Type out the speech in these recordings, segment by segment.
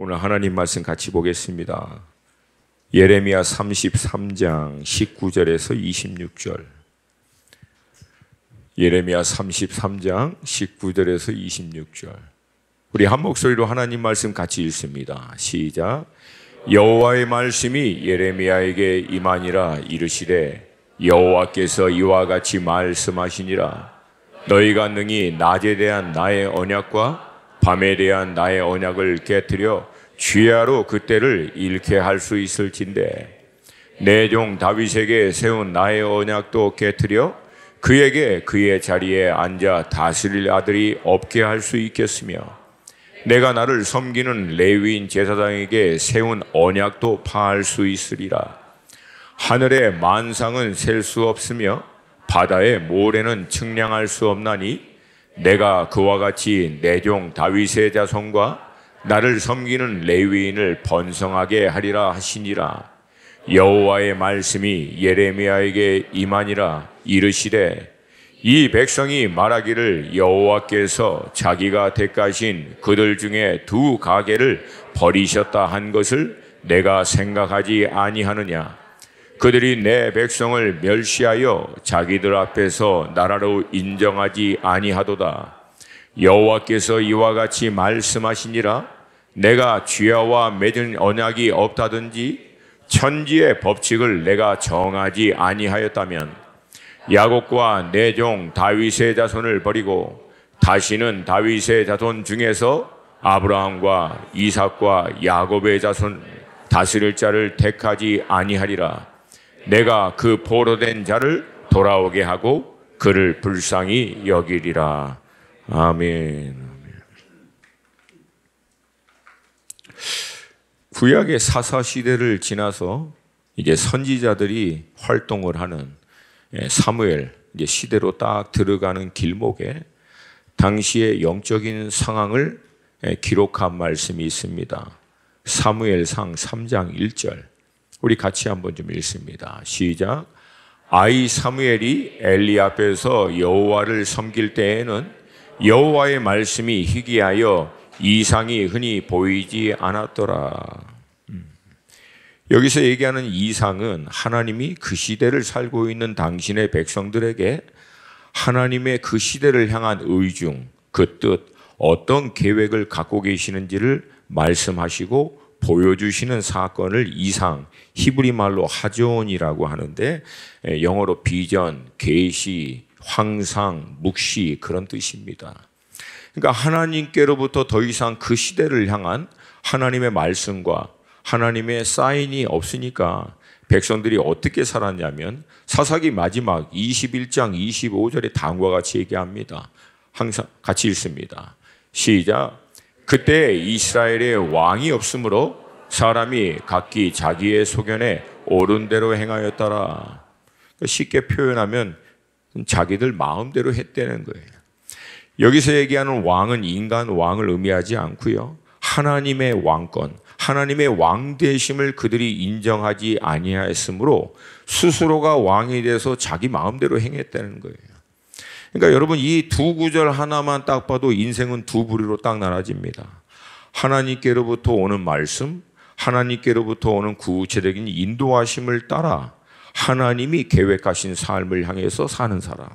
오늘 하나님 말씀 같이 보겠습니다. 예레미야 33장 19절에서 26절. 예레미야 33장 19절에서 26절. 우리 한 목소리로 하나님 말씀 같이 읽습니다. 시작. 여호와의 말씀이 예레미야에게 임하니라. 이르시되 여호와께서 이와 같이 말씀하시니라. 너희가 능히 낮에 대한 나의 언약과 밤에 대한 나의 언약을 깨뜨려 주야로 그때를 잃게 할 수 있을진데, 내 종 다윗에게 세운 나의 언약도 깨뜨려 그에게 그의 자리에 앉아 다스릴 아들이 없게 할 수 있겠으며, 내가 나를 섬기는 레위인 제사장에게 세운 언약도 파할 수 있으리라. 하늘의 만상은 셀 수 없으며 바다의 모래는 측량할 수 없나니, 내가 그와 같이 내 종 다윗의 자손과 나를 섬기는 레위인을 번성하게 하리라 하시니라. 여호와의 말씀이 예레미야에게 임하니라. 이르시되 이 백성이 말하기를 여호와께서 자기가 택하신 그들 중에 두 가게를 버리셨다 한 것을 내가 생각하지 아니하느냐. 그들이 내 백성을 멸시하여 자기들 앞에서 나라로 인정하지 아니하도다. 여호와께서 이와 같이 말씀하시니라. 내가 주야와 맺은 언약이 없다든지 천지의 법칙을 내가 정하지 아니하였다면, 야곱과 내 종 다윗의 자손을 버리고 다시는 다윗의 자손 중에서 아브라함과 이삭과 야곱의 자손 다스릴 자를 택하지 아니하리라. 내가 그 포로된 자를 돌아오게 하고 그를 불쌍히 여기리라. 아멘. 구약의 사사 시대를 지나서 이제 선지자들이 활동을 하는 사무엘 이제 시대로 딱 들어가는 길목에 당시의 영적인 상황을 기록한 말씀이 있습니다. 사무엘상 3장 1절. 우리 같이 한번 좀 읽습니다. 시작. 아이 사무엘이 엘리 앞에서 여호와를 섬길 때에는 여호와의 말씀이 희귀하여 이상이 흔히 보이지 않았더라. 여기서 얘기하는 이상은 하나님이 그 시대를 살고 있는 당신의 백성들에게 하나님의 그 시대를 향한 의중, 그 뜻, 어떤 계획을 갖고 계시는지를 말씀하시고 보여주시는 사건을 이상, 히브리 말로 하존이라고 하는데 영어로 비전, 계시, 황상, 묵시 그런 뜻입니다. 그러니까 하나님께로부터 더 이상 그 시대를 향한 하나님의 말씀과 하나님의 사인이 없으니까 백성들이 어떻게 살았냐면 사사기 마지막 21장 25절에 다음과 같이 얘기합니다. 항상 같이 읽습니다. 시작. 그때 이스라엘에 왕이 없으므로 사람이 각기 자기의 소견에 옳은 대로 행하였더라. 쉽게 표현하면 자기들 마음대로 했다는 거예요. 여기서 얘기하는 왕은 인간 왕을 의미하지 않고요. 하나님의 왕권, 하나님의 왕되심을 그들이 인정하지 아니하였으므로 스스로가 왕이 돼서 자기 마음대로 행했다는 거예요. 그러니까 여러분 이 두 구절 하나만 딱 봐도 인생은 두 부류로 딱 나눠집니다. 하나님께로부터 오는 말씀, 하나님께로부터 오는 구체적인 인도하심을 따라 하나님이 계획하신 삶을 향해서 사는 사람,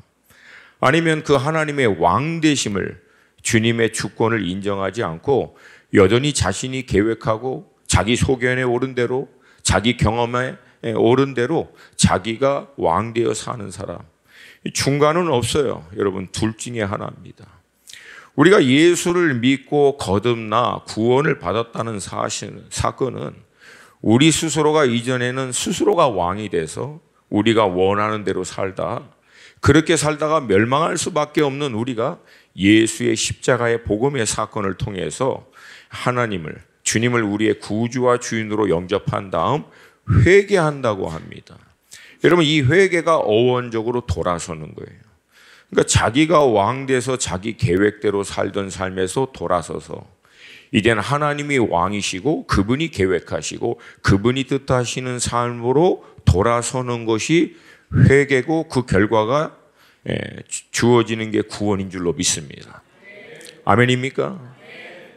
아니면 그 하나님의 왕되심을, 주님의 주권을 인정하지 않고 여전히 자신이 계획하고 자기 소견에 오른 대로, 자기 경험에 오른 대로 자기가 왕되어 사는 사람. 중간은 없어요. 여러분 둘 중에 하나입니다. 우리가 예수를 믿고 거듭나 구원을 받았다는 사건은 우리 스스로가 이전에는 스스로가 왕이 돼서 우리가 원하는 대로 살다, 그렇게 살다가 멸망할 수밖에 없는 우리가 예수의 십자가의 복음의 사건을 통해서 하나님을, 주님을 우리의 구주와 주인으로 영접한 다음 회개한다고 합니다. 여러분 이 회개가 어원적으로 돌아서는 거예요. 그러니까 자기가 왕돼서 자기 계획대로 살던 삶에서 돌아서서 이제는 하나님이 왕이시고 그분이 계획하시고 그분이 뜻하시는 삶으로 돌아서는 것이 회개고, 그 결과가 주어지는 게 구원인 줄로 믿습니다. 아멘입니까?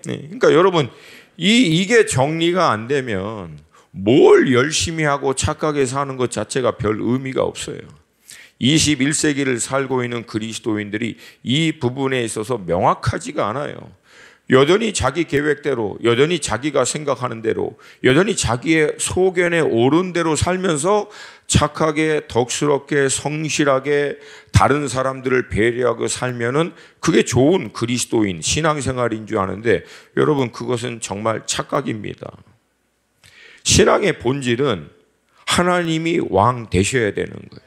네. 그러니까 여러분 이게 정리가 안 되면 뭘 열심히 하고 착하게 사는 것 자체가 별 의미가 없어요. 21세기를 살고 있는 그리스도인들이 이 부분에 있어서 명확하지가 않아요. 여전히 자기 계획대로, 여전히 자기가 생각하는 대로, 여전히 자기의 소견에 옳은 대로 살면서 착하게, 덕스럽게, 성실하게 다른 사람들을 배려하고 살면은 그게 좋은 그리스도인, 신앙생활인 줄 아는데 여러분, 그것은 정말 착각입니다. 신앙의 본질은 하나님이 왕 되셔야 되는 거예요.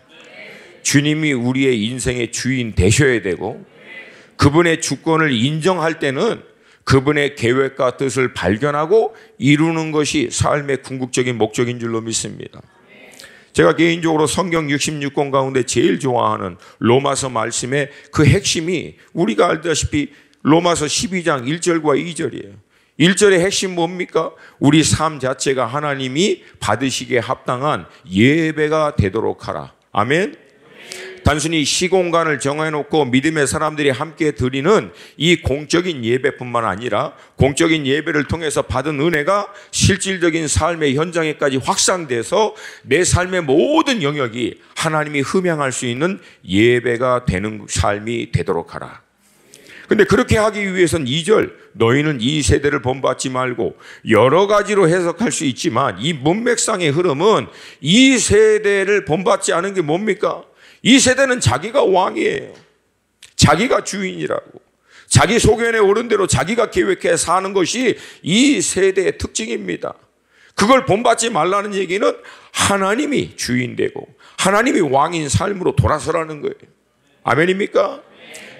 주님이 우리의 인생의 주인 되셔야 되고, 그분의 주권을 인정할 때는 그분의 계획과 뜻을 발견하고 이루는 것이 삶의 궁극적인 목적인 줄로 믿습니다. 제가 개인적으로 성경 66권 가운데 제일 좋아하는 로마서 말씀의 그 핵심이 우리가 알다시피 로마서 12장 1절과 2절이에요. 1절의 핵심 뭡니까? 우리 삶 자체가 하나님이 받으시기에 합당한 예배가 되도록 하라. 아멘. 단순히 시공간을 정해놓고 믿음의 사람들이 함께 드리는 이 공적인 예배뿐만 아니라 공적인 예배를 통해서 받은 은혜가 실질적인 삶의 현장에까지 확산돼서 내 삶의 모든 영역이 하나님이 흠양할 수 있는 예배가 되는 삶이 되도록 하라. 근데 그렇게 하기 위해서는 2절, 너희는 이 세대를 본받지 말고, 여러 가지로 해석할 수 있지만 이 문맥상의 흐름은 이 세대를 본받지 않은 게 뭡니까? 이 세대는 자기가 왕이에요. 자기가 주인이라고. 자기 소견에 옳은 대로 자기가 계획해 사는 것이 이 세대의 특징입니다. 그걸 본받지 말라는 얘기는 하나님이 주인 되고 하나님이 왕인 삶으로 돌아서라는 거예요. 아멘입니까?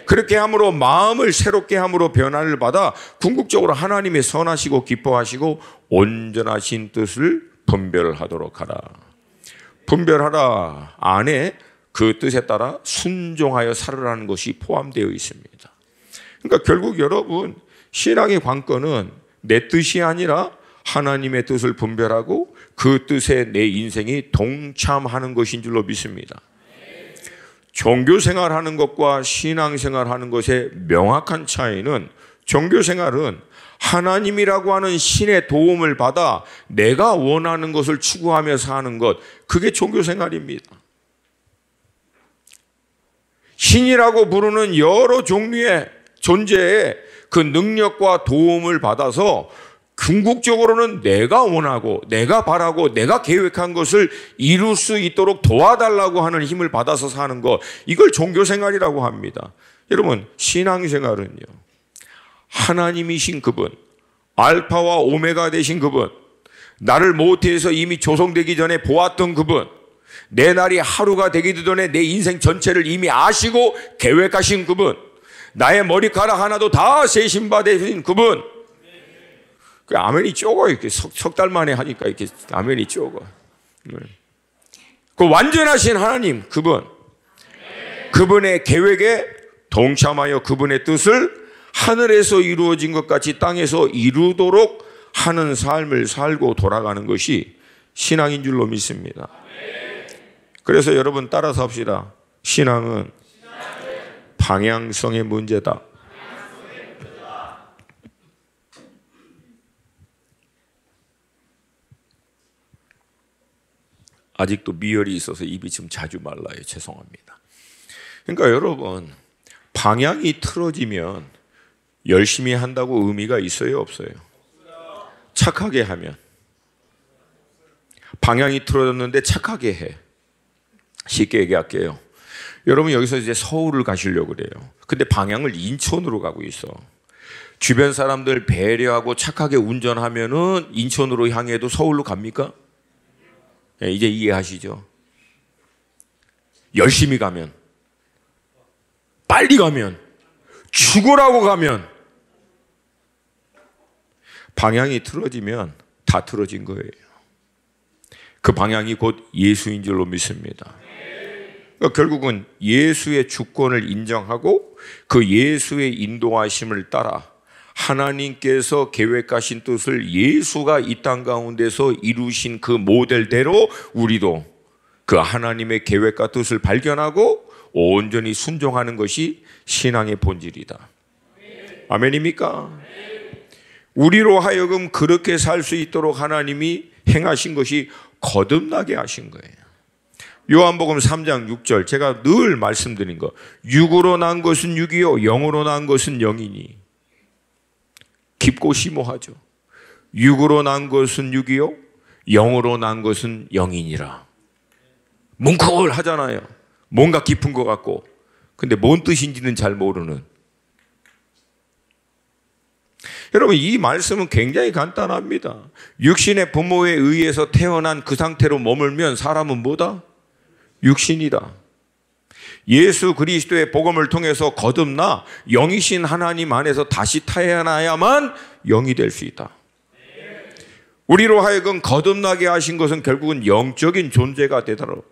그렇게 함으로 마음을 새롭게 함으로 변화를 받아 궁극적으로 하나님의 선하시고 기뻐하시고 온전하신 뜻을 분별하도록 하라. 분별하라 안에 그 뜻에 따라 순종하여 살으라는 것이 포함되어 있습니다. 그러니까 결국 여러분, 신앙의 관건은 내 뜻이 아니라 하나님의 뜻을 분별하고 그 뜻에 내 인생이 동참하는 것인 줄로 믿습니다. 종교생활하는 것과 신앙생활하는 것의 명확한 차이는, 종교생활은 하나님이라고 하는 신의 도움을 받아 내가 원하는 것을 추구하며 사는 것, 그게 종교생활입니다. 신이라고 부르는 여러 종류의 존재의 그 능력과 도움을 받아서 궁극적으로는 내가 원하고 내가 바라고 내가 계획한 것을 이룰 수 있도록 도와달라고 하는 힘을 받아서 사는 것, 이걸 종교생활이라고 합니다. 여러분, 신앙생활은요, 하나님이신 그분, 알파와 오메가 되신 그분, 나를 모태에서 이미 조성되기 전에 보았던 그분, 내 날이 하루가 되기도 전에 내 인생 전체를 이미 아시고 계획하신 그분, 나의 머리카락 하나도 다 세신 바 되신 그분. 그 아멘이 적어요. 이렇게 석 달 만에 하니까 이렇게 아멘이 적어. 그 완전하신 하나님, 그분, 그분의 계획에 동참하여 그분의 뜻을 하늘에서 이루어진 것 같이 땅에서 이루도록 하는 삶을 살고 돌아가는 것이 신앙인 줄로 믿습니다. 그래서 여러분 따라서 합시다. 신앙은 방향성의 문제다. 아직도 미열이 있어서 입이 좀 자주 말라요. 죄송합니다. 그러니까 여러분, 방향이 틀어지면 열심히 한다고 의미가 있어요, 없어요? 착하게 하면. 방향이 틀어졌는데 착하게 해. 쉽게 얘기할게요. 여러분 여기서 이제 서울을 가시려고 그래요. 근데 방향을 인천으로 가고 있어. 주변 사람들 배려하고 착하게 운전하면은 인천으로 향해도 서울로 갑니까? 네, 이제 이해하시죠? 열심히 가면, 빨리 가면, 죽으라고 가면, 방향이 틀어지면 다 틀어진 거예요. 그 방향이 곧 예수인 줄로 믿습니다. 그러니까 결국은 예수의 주권을 인정하고 그 예수의 인도하심을 따라 하나님께서 계획하신 뜻을 예수가 이 땅 가운데서 이루신 그 모델대로 우리도 그 하나님의 계획과 뜻을 발견하고 온전히 순종하는 것이 신앙의 본질이다. 아멘입니까? 우리로 하여금 그렇게 살 수 있도록 하나님이 행하신 것이 거듭나게 하신 거예요. 요한복음 3장 6절, 제가 늘 말씀드린 거, 육으로 난 것은 육이요 영으로 난 것은 영이니. 깊고 심오하죠. 육으로 난 것은 육이요 영으로 난 것은 영이니라. 뭉클하잖아요. 뭔가 깊은 것 같고, 근데 뭔 뜻인지는 잘 모르는. 여러분, 이 말씀은 굉장히 간단합니다. 육신의 부모에 의해서 태어난 그 상태로 머물면 사람은 뭐다? 육신이다. 예수 그리스도의 복음을 통해서 거듭나 영이신 하나님 안에서 다시 태어나야만 영이 될 수 있다. 우리로 하여금 거듭나게 하신 것은 결국은 영적인 존재가 되도록.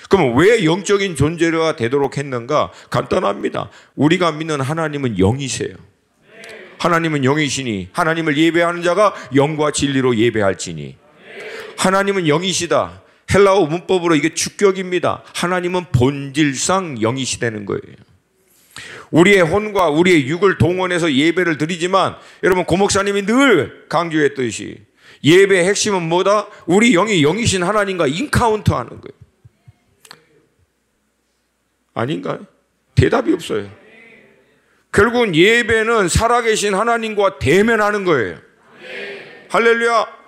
그럼 왜 영적인 존재가 되도록 했는가? 간단합니다. 우리가 믿는 하나님은 영이세요. 하나님은 영이시니 하나님을 예배하는 자가 영과 진리로 예배할지니. 하나님은 영이시다. 헬라어 문법으로 이게 주격입니다. 하나님은 본질상 영이시다는 거예요. 우리의 혼과 우리의 육을 동원해서 예배를 드리지만, 여러분, 고 목사님이 늘 강조했듯이 예배의 핵심은 뭐다? 우리 영이 영이신 하나님과 인카운트 하는 거예요. 아닌가요? 대답이 없어요. 결국은 예배는 살아계신 하나님과 대면하는 거예요. 할렐루야.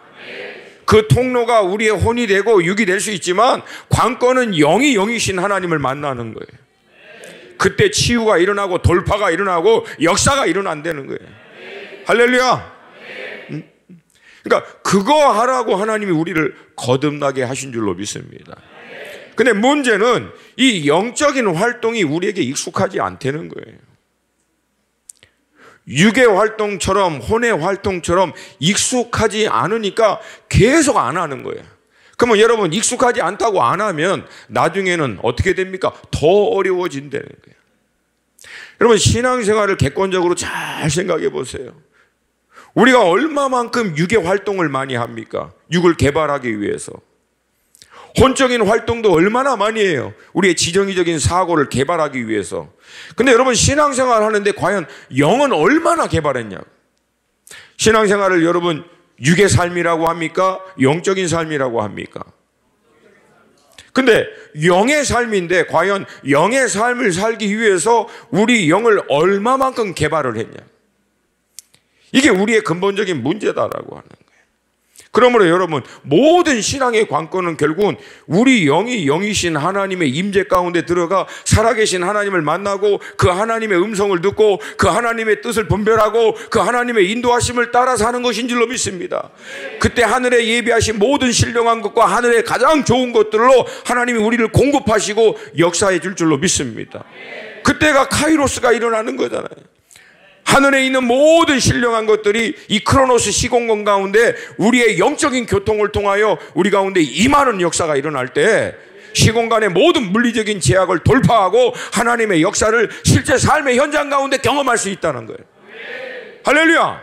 그 통로가 우리의 혼이 되고 육이 될 수 있지만 관건은 영이 영이신 하나님을 만나는 거예요. 그때 치유가 일어나고 돌파가 일어나고 역사가 일어난다는 거예요. 할렐루야. 그러니까 그거 하라고 하나님이 우리를 거듭나게 하신 줄로 믿습니다. 근데 문제는 이 영적인 활동이 우리에게 익숙하지 않다는 거예요. 육의 활동처럼 혼의 활동처럼 익숙하지 않으니까 계속 안 하는 거예요. 그러면 여러분, 익숙하지 않다고 안 하면 나중에는 어떻게 됩니까? 더 어려워진다는 거예요. 여러분, 신앙생활을 객관적으로 잘 생각해 보세요. 우리가 얼마만큼 육의 활동을 많이 합니까? 육을 개발하기 위해서. 혼적인 활동도 얼마나 많이 해요. 우리의 지정의적인 사고를 개발하기 위해서. 근데 여러분, 신앙생활 하는데 과연 영은 얼마나 개발했냐고. 신앙생활을 여러분 육의 삶이라고 합니까? 영적인 삶이라고 합니까? 근데 영의 삶인데 과연 영의 삶을 살기 위해서 우리 영을 얼마만큼 개발을 했냐. 이게 우리의 근본적인 문제다라고 하는 거예요. 그러므로 여러분, 모든 신앙의 관건은 결국은 우리 영이 영이신 하나님의 임재 가운데 들어가 살아계신 하나님을 만나고 그 하나님의 음성을 듣고 그 하나님의 뜻을 분별하고 그 하나님의 인도하심을 따라 사는 것인 줄로 믿습니다. 그때 하늘에 예비하신 모든 신령한 것과 하늘의 가장 좋은 것들로 하나님이 우리를 공급하시고 역사해 줄 줄로 믿습니다. 그때가 카이로스가 일어나는 거잖아요. 하늘에 있는 모든 신령한 것들이 이 크로노스 시공간 가운데 우리의 영적인 교통을 통하여 우리 가운데 임하는 역사가 일어날 때 시공간의 모든 물리적인 제약을 돌파하고 하나님의 역사를 실제 삶의 현장 가운데 경험할 수 있다는 거예요. 할렐루야.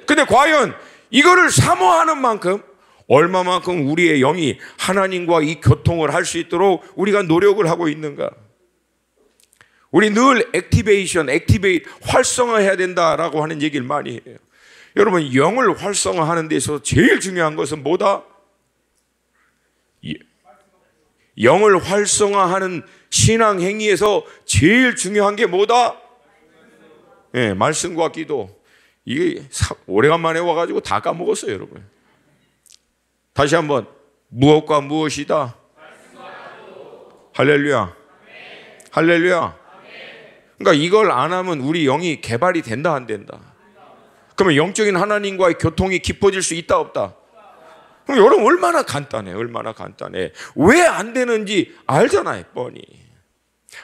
근데 과연 이거를 사모하는 만큼 얼마만큼 우리의 영이 하나님과 이 교통을 할 수 있도록 우리가 노력을 하고 있는가? 우리 늘 액티베이트, 활성화해야 된다라고 하는 얘기를 많이 해요. 여러분, 영을 활성화하는 데 있어서 제일 중요한 것은 뭐다? 영을 활성화하는 신앙 행위에서 제일 중요한 게 뭐다? 네, 말씀과 기도. 이게 오래간만에 와가지고 다 까먹었어요, 여러분. 다시 한번, 무엇과 무엇이다? 할렐루야. 할렐루야. 그러니까 이걸 안 하면 우리 영이 개발이 된다, 안 된다? 그러면 영적인 하나님과의 교통이 깊어질 수 있다, 없다? 그럼 여러분, 얼마나 간단해, 얼마나 간단해. 왜 안 되는지 알잖아요, 뻔히.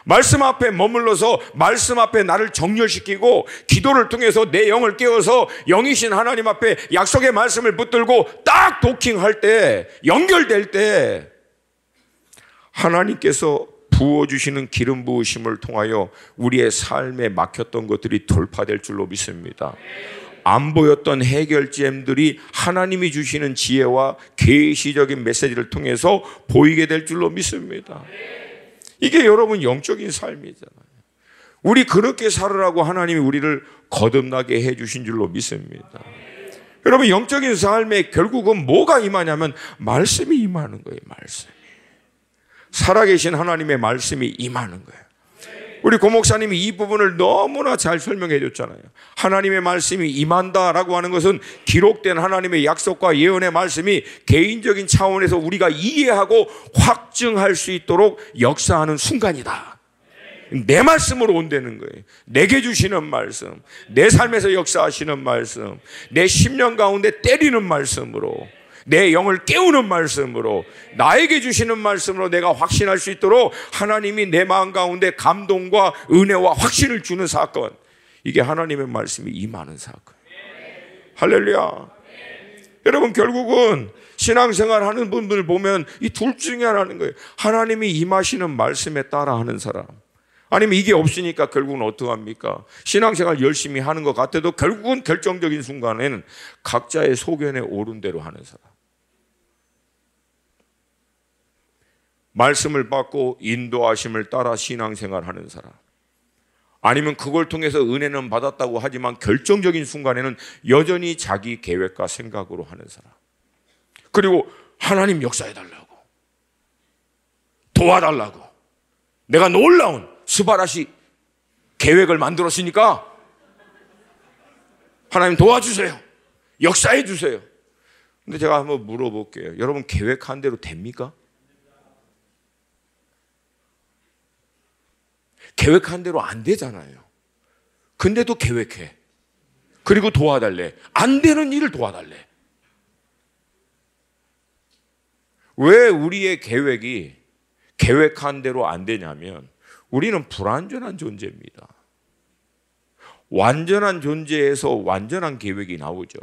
말씀 앞에 머물러서 말씀 앞에 나를 정렬시키고 기도를 통해서 내 영을 깨워서 영이신 하나님 앞에 약속의 말씀을 붙들고 딱 도킹할 때, 연결될 때 하나님께서 부어주시는 기름 부으심을 통하여 우리의 삶에 막혔던 것들이 돌파될 줄로 믿습니다. 안 보였던 해결점들이 하나님이 주시는 지혜와 계시적인 메시지를 통해서 보이게 될 줄로 믿습니다. 이게 여러분 영적인 삶이잖아요. 우리 그렇게 살으라고 하나님이 우리를 거듭나게 해주신 줄로 믿습니다. 여러분, 영적인 삶에 결국은 뭐가 임하냐면 말씀이 임하는 거예요. 말씀이. 살아계신 하나님의 말씀이 임하는 거예요. 우리 고목사님이 이 부분을 너무나 잘 설명해 줬잖아요. 하나님의 말씀이 임한다라고 하는 것은 기록된 하나님의 약속과 예언의 말씀이 개인적인 차원에서 우리가 이해하고 확증할 수 있도록 역사하는 순간이다. 내 말씀으로 온다는 거예요. 내게 주시는 말씀, 내 삶에서 역사하시는 말씀, 내 심령 가운데 때리는 말씀으로, 내 영을 깨우는 말씀으로, 나에게 주시는 말씀으로 내가 확신할 수 있도록 하나님이 내 마음 가운데 감동과 은혜와 확신을 주는 사건, 이게 하나님의 말씀이 임하는 사건. 할렐루야. 여러분, 결국은 신앙생활 하는 분들 보면 이 둘 중에 하나는 거예요. 하나님이 임하시는 말씀에 따라 하는 사람, 아니면 이게 없으니까 결국은 어떡합니까? 신앙생활 열심히 하는 것 같아도 결국은 결정적인 순간에는 각자의 소견에 오른 대로 하는 사람, 말씀을 받고 인도하심을 따라 신앙생활 하는 사람, 아니면 그걸 통해서 은혜는 받았다고 하지만 결정적인 순간에는 여전히 자기 계획과 생각으로 하는 사람, 그리고 하나님 역사해달라고, 도와달라고, 내가 놀라운 스바라시 계획을 만들었으니까 하나님 도와주세요, 역사해 주세요. 근데 제가 한번 물어볼게요. 여러분, 계획한 대로 됩니까? 계획한 대로 안 되잖아요. 근데도 계획해. 그리고 도와달래. 안 되는 일을 도와달래. 왜 우리의 계획이 계획한 대로 안 되냐면 우리는 불완전한 존재입니다. 완전한 존재에서 완전한 계획이 나오죠.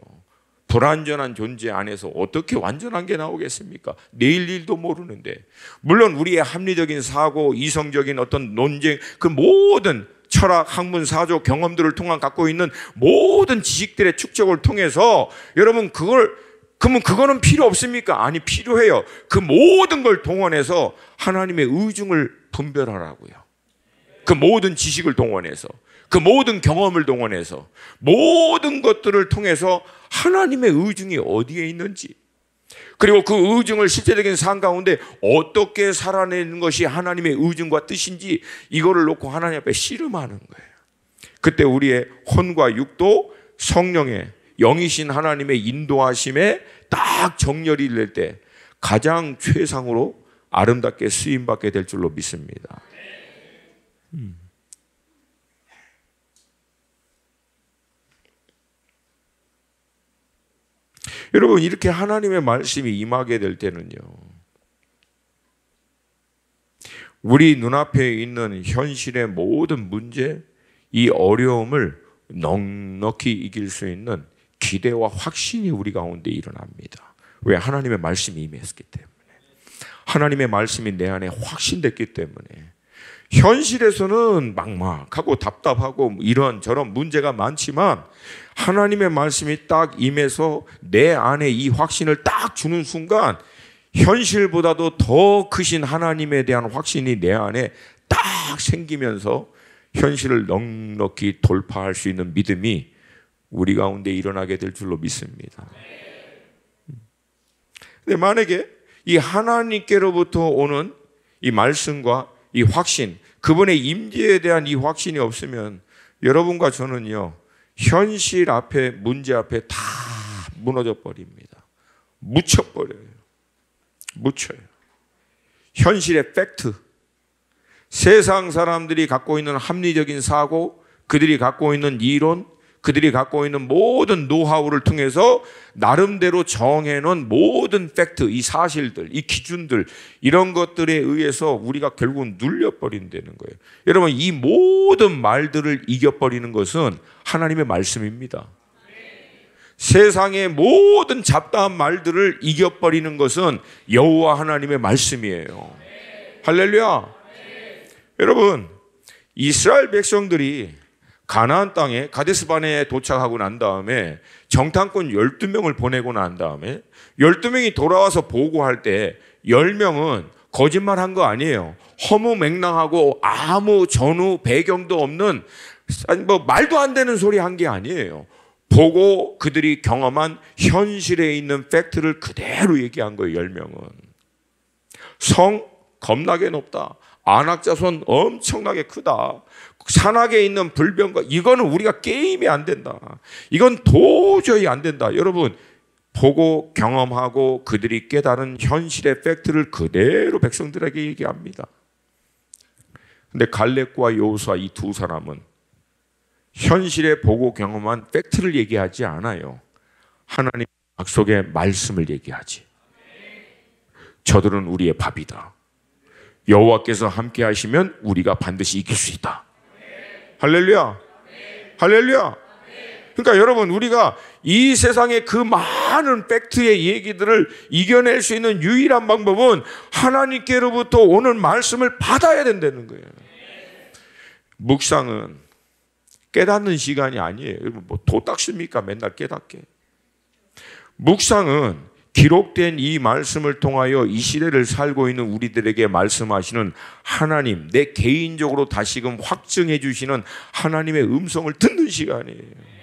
불완전한 존재 안에서 어떻게 완전한 게 나오겠습니까? 내일 일도 모르는데. 물론 우리의 합리적인 사고, 이성적인 어떤 논쟁, 그 모든 철학, 학문, 사조, 경험들을 통한 갖고 있는 모든 지식들의 축적을 통해서 여러분 그러면 그거는 필요 없습니까? 아니, 필요해요. 그 모든 걸 동원해서 하나님의 의중을 분별하라고요. 그 모든 지식을 동원해서, 그 모든 경험을 동원해서, 모든 것들을 통해서 하나님의 의중이 어디에 있는지, 그리고 그 의중을 실제적인 삶 가운데 어떻게 살아내는 것이 하나님의 의중과 뜻인지, 이거를 놓고 하나님 앞에 씨름하는 거예요. 그때 우리의 혼과 육도 성령의 영이신 하나님의 인도하심에 딱 정렬이 될 때 가장 최상으로 아름답게 쓰임받게 될 줄로 믿습니다. 여러분, 이렇게 하나님의 말씀이 임하게 될 때는요, 우리 눈앞에 있는 현실의 모든 문제, 이 어려움을 넉넉히 이길 수 있는 기대와 확신이 우리 가운데 일어납니다. 왜? 하나님의 말씀이 임했기 때문에. 하나님의 말씀이 내 안에 확신됐기 때문에. 현실에서는 막막하고 답답하고 이런저런 문제가 많지만 하나님의 말씀이 딱 임해서 내 안에 이 확신을 딱 주는 순간 현실보다도 더 크신 하나님에 대한 확신이 내 안에 딱 생기면서 현실을 넉넉히 돌파할 수 있는 믿음이 우리 가운데 일어나게 될 줄로 믿습니다. 근데 만약에 이 하나님께로부터 오는 이 말씀과 이 확신, 그분의 임재에 대한 이 확신이 없으면 여러분과 저는요, 현실 앞에, 문제 앞에 다 무너져 버립니다. 묻혀버려요. 묻혀요. 현실의 팩트, 세상 사람들이 갖고 있는 합리적인 사고, 그들이 갖고 있는 이론, 그들이 갖고 있는 모든 노하우를 통해서 나름대로 정해놓은 모든 팩트, 이 사실들, 이 기준들, 이런 것들에 의해서 우리가 결국은 눌려버린다는 거예요. 여러분, 이 모든 말들을 이겨버리는 것은 하나님의 말씀입니다. 세상의 모든 잡다한 말들을 이겨버리는 것은 여호와 하나님의 말씀이에요. 할렐루야. 여러분, 이스라엘 백성들이 가나안 땅에 가데스바네에 도착하고 난 다음에 정탐꾼 12명을 보내고 난 다음에 12명이 돌아와서 보고할 때 10명은 거짓말한 거 아니에요. 허무맹랑하고 아무 전후 배경도 없는 뭐 말도 안 되는 소리 한 게 아니에요. 보고 그들이 경험한 현실에 있는 팩트를 그대로 얘기한 거예요. 10명은. 성 겁나게 높다. 안악자손 엄청나게 크다. 산악에 있는 불병과 이거는 우리가 게임이 안 된다. 이건 도저히 안 된다. 여러분 보고 경험하고 그들이 깨달은 현실의 팩트를 그대로 백성들에게 얘기합니다. 근데 갈렙과 여호수아 이 두 사람은 현실에 보고 경험한 팩트를 얘기하지 않아요. 하나님 약속의 말씀을 얘기하지. 저들은 우리의 밥이다. 여호와께서 함께 하시면 우리가 반드시 이길 수 있다. 할렐루야. 할렐루야. 그러니까 여러분 우리가 이 세상의 그 많은 팩트의 얘기들을 이겨낼 수 있는 유일한 방법은 하나님께로부터 오는 말씀을 받아야 된다는 거예요. 묵상은 깨닫는 시간이 아니에요. 여러분 뭐 도 닦습니까? 맨날 깨닫게. 묵상은 기록된 이 말씀을 통하여 이 시대를 살고 있는 우리들에게 말씀하시는 하나님, 내 개인적으로 다시금 확증해 주시는 하나님의 음성을 듣는 시간이에요.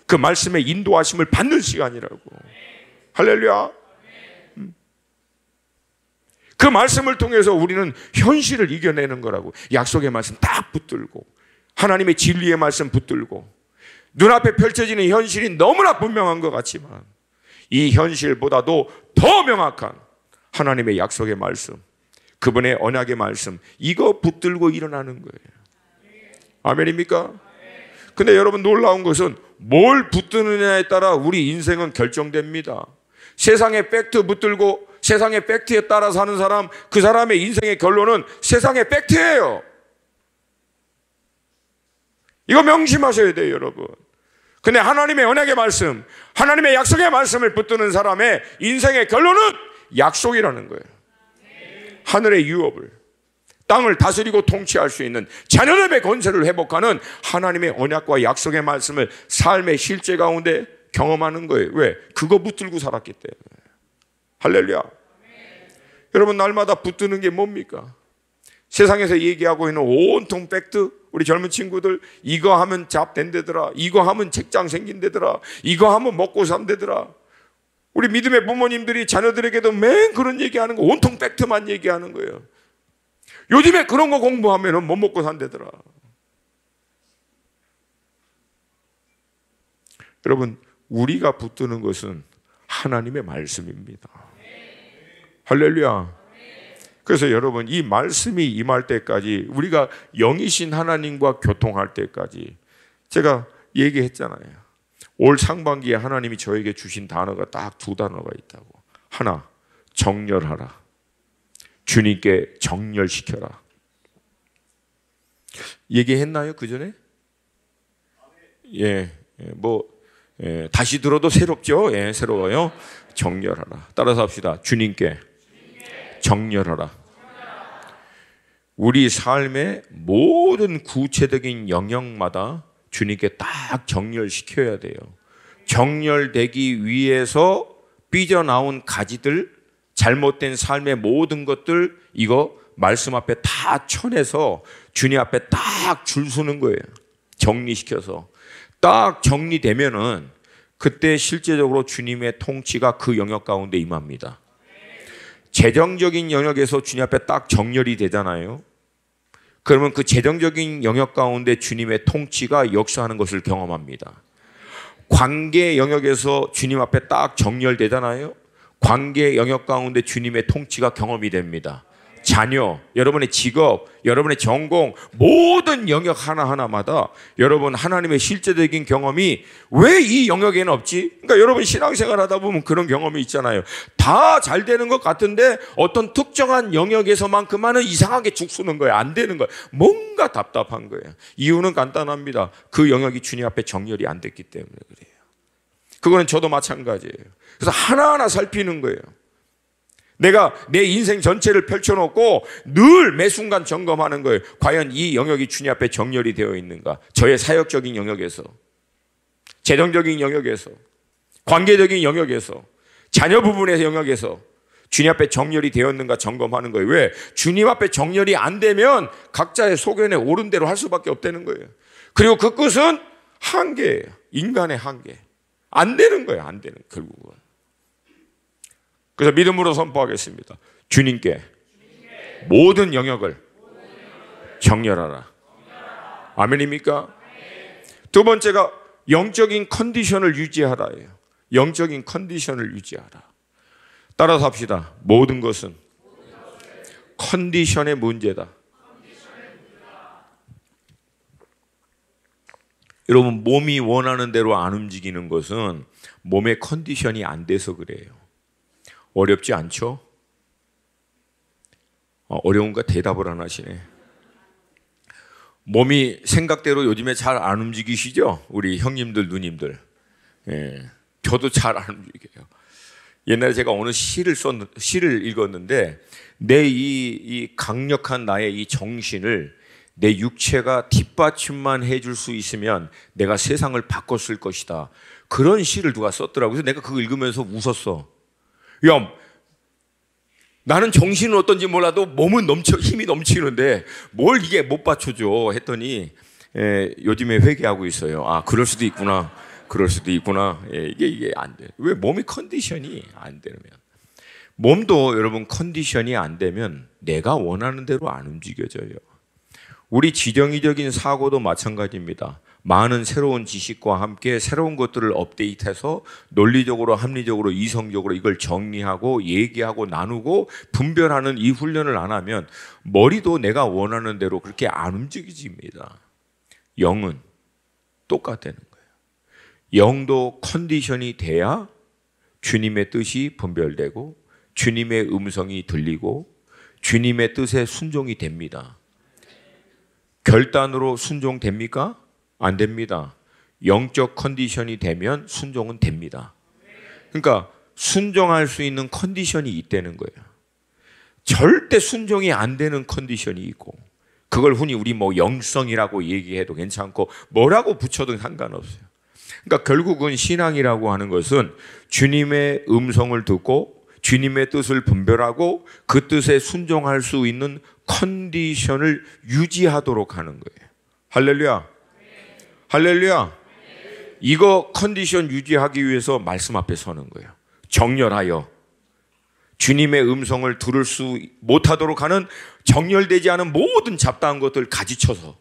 그 말씀의 인도하심을 받는 시간이라고. 할렐루야. 그 말씀을 통해서 우리는 현실을 이겨내는 거라고. 약속의 말씀 딱 붙들고 하나님의 진리의 말씀 붙들고 눈앞에 펼쳐지는 현실이 너무나 분명한 것 같지만 이 현실보다도 더 명확한 하나님의 약속의 말씀, 그분의 언약의 말씀, 이거 붙들고 일어나는 거예요. 아멘입니까? 근데 여러분 놀라운 것은 뭘 붙드느냐에 따라 우리 인생은 결정됩니다. 세상의 팩트 붙들고 세상의 팩트에 따라 사는 사람, 그 사람의 인생의 결론은 세상의 팩트예요. 이거 명심하셔야 돼요, 여러분. 근데 하나님의 언약의 말씀, 하나님의 약속의 말씀을 붙드는 사람의 인생의 결론은 약속이라는 거예요. 하늘의 유업을, 땅을 다스리고 통치할 수 있는 자녀됨의 권세를 회복하는 하나님의 언약과 약속의 말씀을 삶의 실제 가운데 경험하는 거예요. 왜? 그거 붙들고 살았기 때문에. 할렐루야. 여러분 날마다 붙드는 게 뭡니까? 세상에서 얘기하고 있는 온통 팩트, 우리 젊은 친구들 이거 하면 잡 된대더라, 이거 하면 직장 생긴대더라, 이거 하면 먹고 산대더라. 우리 믿음의 부모님들이 자녀들에게도 맨 그런 얘기하는 거, 온통 팩트만 얘기하는 거예요. 요즘에 그런 거 공부하면 못 먹고 산대더라. 여러분 우리가 붙드는 것은 하나님의 말씀입니다. 할렐루야. 그래서 여러분 이 말씀이 임할 때까지, 우리가 영이신 하나님과 교통할 때까지, 제가 얘기했잖아요. 올 상반기에 하나님이 저에게 주신 단어가 딱 두 단어가 있다고. 하나, 정렬하라. 주님께 정렬시켜라. 얘기했나요 그 전에? 다시 들어도 새롭죠? 예, 새로워요. 정렬하라. 따라서 합시다. 주님께 정렬하라. 우리 삶의 모든 구체적인 영역마다 주님께 딱 정렬시켜야 돼요. 정렬되기 위해서 삐져나온 가지들, 잘못된 삶의 모든 것들, 이거 말씀 앞에 다 쳐내서 주님 앞에 딱 줄 서는 거예요. 정리시켜서 딱 정리되면은 그때 실제적으로 주님의 통치가 그 영역 가운데 임합니다. 재정적인 영역에서 주님 앞에 딱 정렬이 되잖아요. 그러면 그 재정적인 영역 가운데 주님의 통치가 역사하는 것을 경험합니다. 관계 영역에서 주님 앞에 딱 정렬되잖아요. 관계 영역 가운데 주님의 통치가 경험이 됩니다. 자녀, 여러분의 직업, 여러분의 전공, 모든 영역 하나하나마다 여러분 하나님의 실제적인 경험이 왜 이 영역에는 없지? 그러니까 여러분 신앙생활 하다 보면 그런 경험이 있잖아요. 다 잘 되는 것 같은데 어떤 특정한 영역에서만큼만은 이상하게 죽 쓰는 거예요. 안 되는 거예요. 뭔가 답답한 거예요. 이유는 간단합니다. 그 영역이 주님 앞에 정렬이 안 됐기 때문에 그래요. 그거는 저도 마찬가지예요. 그래서 하나하나 살피는 거예요. 내가 내 인생 전체를 펼쳐놓고 늘 매 순간 점검하는 거예요. 과연 이 영역이 주님 앞에 정렬이 되어 있는가? 저의 사역적인 영역에서, 재정적인 영역에서, 관계적인 영역에서, 자녀 부분의 영역에서 주님 앞에 정렬이 되었는가 점검하는 거예요. 왜? 주님 앞에 정렬이 안 되면 각자의 소견에 옳은 대로 할 수밖에 없다는 거예요. 그리고 그 끝은 한계예요. 인간의 한계. 안 되는 거예요. 안 되는, 결국은. 그래서 믿음으로 선포하겠습니다. 주님께 모든 영역을 정렬하라. 아멘입니까? 두 번째가 영적인 컨디션을 유지하라예요. 영적인 컨디션을 유지하라. 따라서 합시다. 모든 것은 컨디션의 문제다. 여러분, 몸이 원하는 대로 안 움직이는 것은 몸의 컨디션이 안 돼서 그래요. 어렵지 않죠? 어려운가 대답을 안 하시네. 몸이 생각대로 요즘에 잘 안 움직이시죠? 우리 형님들, 누님들. 예, 저도 잘 안 움직여요. 옛날에 제가 어느 시를 읽었는데, 내 이 강력한 나의 이 정신을 내 육체가 뒷받침만 해줄 수 있으면 내가 세상을 바꿨을 것이다. 그런 시를 누가 썼더라고요. 그래서 내가 그거 읽으면서 웃었어. 야, 나는 정신은 어떤지 몰라도 몸은 힘이 넘치는데 뭘 이게 못 받쳐줘 했더니 요즘에 회개하고 있어요. 아, 그럴 수도 있구나. 그럴 수도 있구나. 이게 안 돼. 왜? 몸이 컨디션이 안 되면. 몸도 여러분 컨디션이 안 되면 내가 원하는 대로 안 움직여져요. 우리 지정의적인 사고도 마찬가지입니다. 많은 새로운 지식과 함께 새로운 것들을 업데이트해서 논리적으로, 합리적으로, 이성적으로 이걸 정리하고 얘기하고 나누고 분별하는 이 훈련을 안 하면 머리도 내가 원하는 대로 그렇게 안 움직여집니다. 영은 똑같다는 거예요. 영도 컨디션이 돼야 주님의 뜻이 분별되고 주님의 음성이 들리고 주님의 뜻에 순종이 됩니다. 결단으로 순종됩니까? 안 됩니다. 영적 컨디션이 되면 순종은 됩니다. 그러니까 순종할 수 있는 컨디션이 있다는 거예요. 절대 순종이 안 되는 컨디션이 있고, 그걸 흔히 우리 영성이라고 얘기해도 괜찮고 뭐라고 붙여도 상관없어요. 그러니까 결국은 신앙이라고 하는 것은 주님의 음성을 듣고 주님의 뜻을 분별하고 그 뜻에 순종할 수 있는 컨디션을 유지하도록 하는 거예요. 할렐루야. 할렐루야. 이거 컨디션 유지하기 위해서 말씀 앞에 서는 거예요. 정렬하여 주님의 음성을 들을 수 못하도록 하는 정렬되지 않은 모든 잡다한 것들 가지쳐서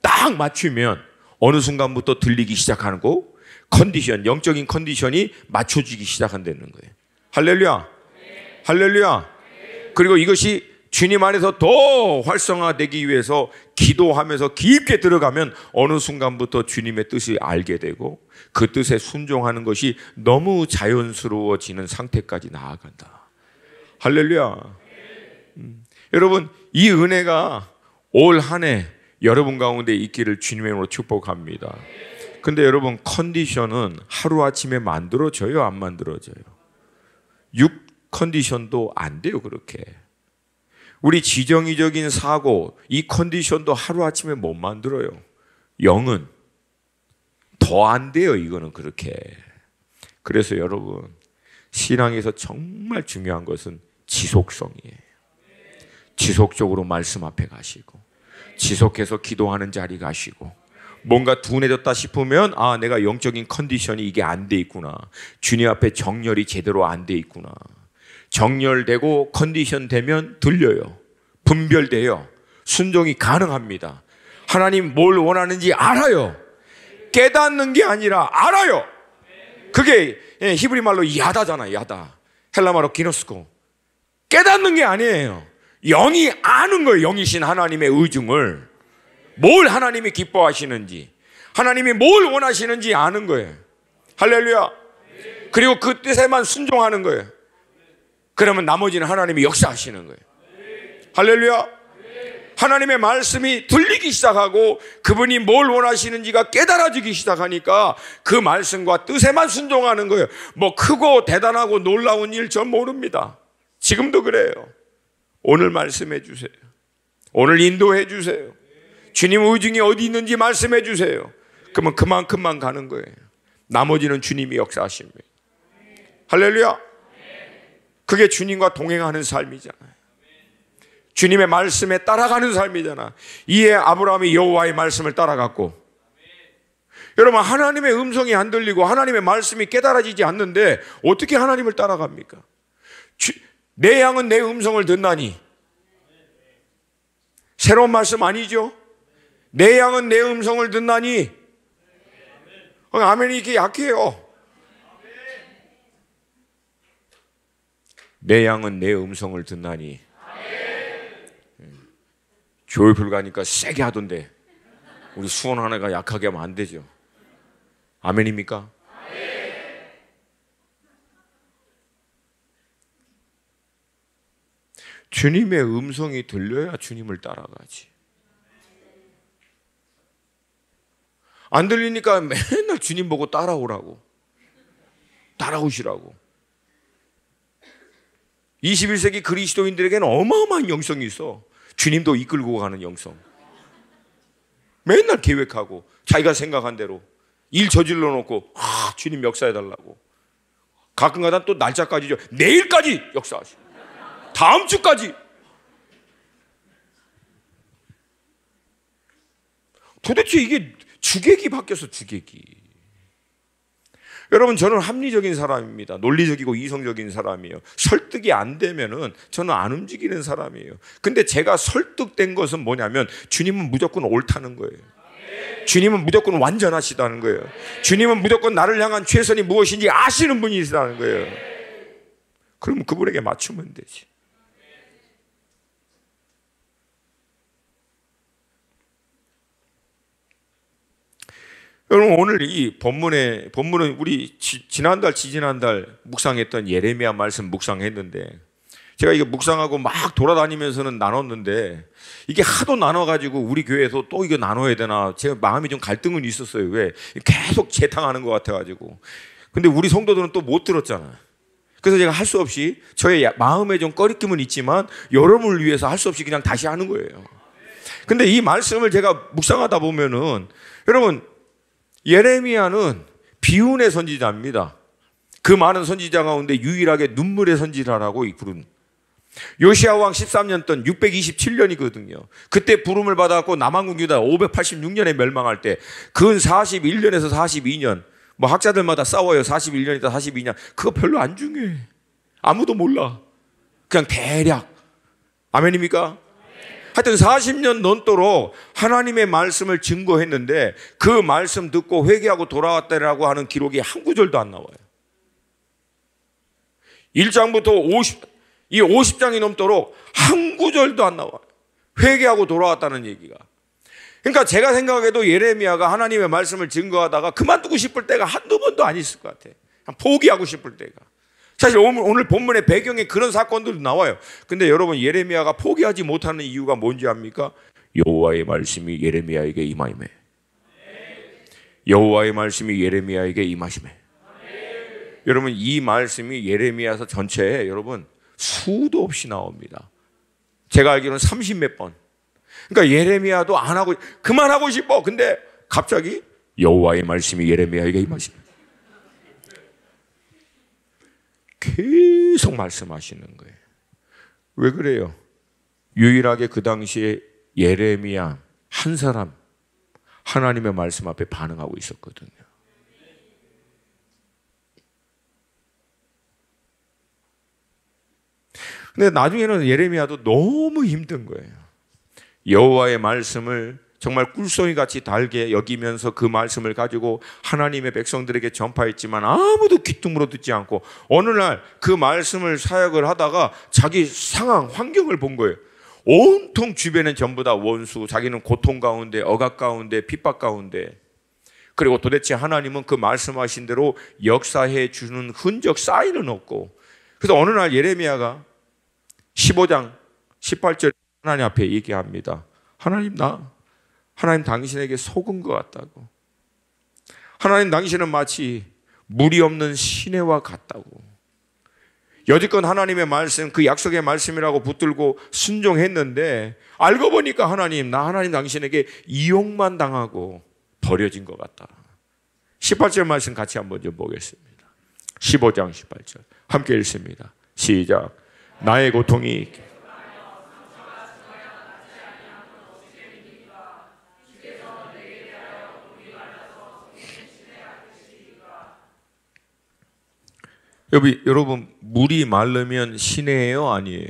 딱 맞추면 어느 순간부터 들리기 시작하고 컨디션, 영적인 컨디션이 맞춰지기 시작한다는 거예요. 할렐루야. 할렐루야. 그리고 이것이 주님 안에서 더 활성화되기 위해서 기도하면서 깊게 들어가면 어느 순간부터 주님의 뜻을 알게 되고 그 뜻에 순종하는 것이 너무 자연스러워지는 상태까지 나아간다. 할렐루야. 여러분, 이 은혜가 올 한 해 여러분 가운데 있기를 주님의 이름으로 축복합니다. 근데 여러분, 컨디션은 하루아침에 만들어져요, 안 만들어져요? 육 컨디션도 안 돼요, 그렇게. 우리 지정의적인 사고, 이 컨디션도 하루아침에 못 만들어요. 영은 더 안 돼요, 이거는 그렇게. 그래서 여러분, 신앙에서 정말 중요한 것은 지속성이에요. 지속적으로 말씀 앞에 가시고, 지속해서 기도하는 자리 가시고, 뭔가 둔해졌다 싶으면 아, 내가 영적인 컨디션이 이게 안 돼 있구나. 주님 앞에 정렬이 제대로 안 돼 있구나. 정렬되고 컨디션 되면 들려요. 분별돼요. 순종이 가능합니다. 하나님 뭘 원하는지 알아요. 깨닫는 게 아니라 알아요. 그게 히브리 말로 야다잖아요. 야다. 헬라말로 기노스코. 깨닫는 게 아니에요. 영이 아는 거예요. 영이신 하나님의 의중을. 뭘 하나님이 기뻐하시는지, 하나님이 뭘 원하시는지 아는 거예요. 할렐루야. 그리고 그 뜻에만 순종하는 거예요. 그러면 나머지는 하나님이 역사하시는 거예요. 할렐루야. 하나님의 말씀이 들리기 시작하고 그분이 뭘 원하시는지가 깨달아지기 시작하니까 그 말씀과 뜻에만 순종하는 거예요. 뭐 크고 대단하고 놀라운 일 전 모릅니다. 지금도 그래요. 오늘 말씀해 주세요. 오늘 인도해 주세요. 주님 의중이 어디 있는지 말씀해 주세요. 그러면 그만큼만 가는 거예요. 나머지는 주님이 역사하십니다. 할렐루야. 그게 주님과 동행하는 삶이잖아요. 주님의 말씀에 따라가는 삶이잖아. 이에 아브라함이 여호와의 말씀을 따라갔고, 여러분, 하나님의 음성이 안 들리고 하나님의 말씀이 깨달아지지 않는데 어떻게 하나님을 따라갑니까? 내 양은 내 음성을 듣나니. 새로운 말씀 아니죠? 내 양은 내 음성을 듣나니. 아멘이 이렇게 약해요. 내 양은 내 음성을 듣나니. 교회 가니까 세게 하던데 우리 수원 하나가 약하게 하면 안 되죠. 아멘입니까? 주님의 음성이 들려야 주님을 따라가지. 안 들리니까 맨날 주님 보고 따라오라고, 따라오시라고. 21세기 그리스도인들에게는 어마어마한 영성이 있어. 주님도 이끌고 가는 영성. 맨날 계획하고 자기가 생각한 대로 일 저질러 놓고 주님 역사해달라고. 가끔가다 또 날짜까지죠. 내일까지 역사하시고 다음 주까지. 도대체 이게 주객이 바뀌어서 주객이. 여러분, 저는 합리적인 사람입니다. 논리적이고 이성적인 사람이에요. 설득이 안 되면은 저는 안 움직이는 사람이에요. 근데 제가 설득된 것은 뭐냐면 주님은 무조건 옳다는 거예요. 주님은 무조건 완전하시다는 거예요. 주님은 무조건 나를 향한 최선이 무엇인지 아시는 분이시다는 거예요. 그럼 그분에게 맞추면 되지. 여러분, 오늘 이 본문은 우리 지난달, 지지난달 묵상했던 예레미야 말씀 묵상했는데, 제가 이거 묵상하고 막 돌아다니면서는 나눴는데, 이게 하도 나눠가지고 우리 교회에서 또 이거 나눠야 되나, 제가 마음이 좀 갈등은 있었어요. 왜? 계속 재탕하는 것 같아가지고. 근데 우리 성도들은 또 못 들었잖아요. 그래서 제가 할 수 없이, 저의 마음에 좀 꺼리낌은 있지만 여러분을 위해서 할 수 없이 그냥 다시 하는 거예요. 근데 이 말씀을 제가 묵상하다 보면은, 여러분, 예레미야는 비운의 선지자입니다. 그 많은 선지자 가운데 유일하게 눈물의 선지자라고 부른. 요시야 왕 13년 던 627년이거든요. 그때 부름을 받았고 남한국 유다 586년에 멸망할 때 근 41년에서 42년, 뭐 학자들마다 싸워요. 41년이다 42년. 그거 별로 안 중요해. 아무도 몰라. 그냥 대략. 아멘입니까? 하여튼 40년 넘도록 하나님의 말씀을 증거했는데 그 말씀 듣고 회개하고 돌아왔다라고 하는 기록이 한 구절도 안 나와요. 1장부터 50장이 넘도록 한 구절도 안 나와요. 회개하고 돌아왔다는 얘기가. 그러니까 제가 생각해도 예레미야가 하나님의 말씀을 증거하다가 그만두고 싶을 때가 한두 번도 안 있을 것 같아요. 포기하고 싶을 때가. 사실 오늘 본문의 배경에 그런 사건들도 나와요. 근데 여러분, 예레미야가 포기하지 못하는 이유가 뭔지 압니까? 여호와의 말씀이 예레미야에게 임하심에. 여호와의 말씀이 예레미야에게 임하심에. 여러분, 이 말씀이 예레미야서 전체에 여러분 수도 없이 나옵니다. 제가 알기로는 30몇 번. 그러니까 예레미야도 안 하고 그만하고 싶어. 근데 갑자기 여호와의 말씀이 예레미야에게 임하심에. 계속 말씀하시는 거예요. 왜 그래요? 유일하게 그 당시에 예레미야 한 사람 하나님의 말씀 앞에 반응하고 있었거든요. 근데 나중에는 예레미야도 너무 힘든 거예요. 여호와의 말씀을 정말 꿀송이같이 달게 여기면서 그 말씀을 가지고 하나님의 백성들에게 전파했지만 아무도 귀뚱으로 듣지 않고 어느 날 그 말씀을 사역을 하다가 자기 상황, 환경을 본 거예요. 온통 주변엔 전부 다 원수, 자기는 고통 가운데, 억압 가운데, 핍박 가운데. 그리고 도대체 하나님은 그 말씀하신 대로 역사해 주는 흔적 사인은 없고. 그래서 어느 날 예레미야가 15장 18절 하나님 앞에 얘기합니다. 하나님 당신에게 속은 것 같다고. 하나님 당신은 마치 물이 없는 시내와 같다고. 여지껏 하나님의 말씀, 그 약속의 말씀이라고 붙들고 순종했는데 알고 보니까 하나님 당신에게 이용만 당하고 버려진 것 같다. 18절 말씀 같이 한번 좀 보겠습니다. 15장 18절 함께 읽습니다. 시작. 나의 고통이 여러분 물이 마르면 시내예요, 아니에요?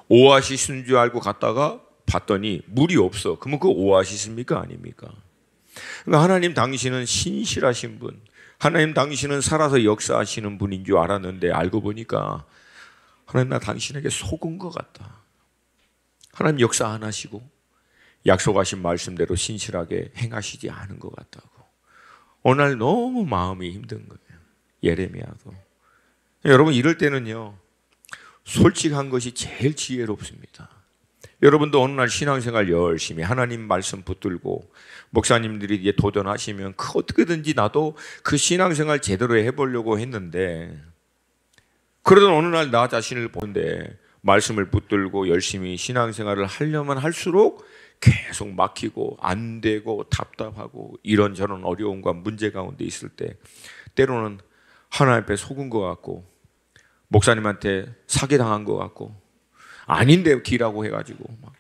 오아시스인 줄 알고 갔다가 봤더니 물이 없어. 그러면 그 오아시스입니까, 아닙니까? 그러니까 하나님 당신은 신실하신 분, 하나님 당신은 살아서 역사하시는 분인 줄 알았는데 알고 보니까 하나님 나 당신에게 속은 것 같다. 하나님 역사 안 하시고 약속하신 말씀대로 신실하게 행하시지 않은 것 같다고. 어느 날 너무 마음이 힘든 거예요. 예레미야도. 여러분 이럴 때는요, 솔직한 것이 제일 지혜롭습니다. 여러분도 어느 날 신앙생활 열심히 하나님 말씀 붙들고 목사님들이 이제 도전하시면 그 어떻게든지 나도 그 신앙생활 제대로 해보려고 했는데, 그러던 어느 날 나 자신을 보는데 말씀을 붙들고 열심히 신앙생활을 하려면 할수록 계속 막히고 안 되고 답답하고 이런저런 어려움과 문제 가운데 있을 때 때로는 하나님 앞에 속은 것 같고 목사님한테 사기당한 것 같고 아닌데 기라고 해가지고 막.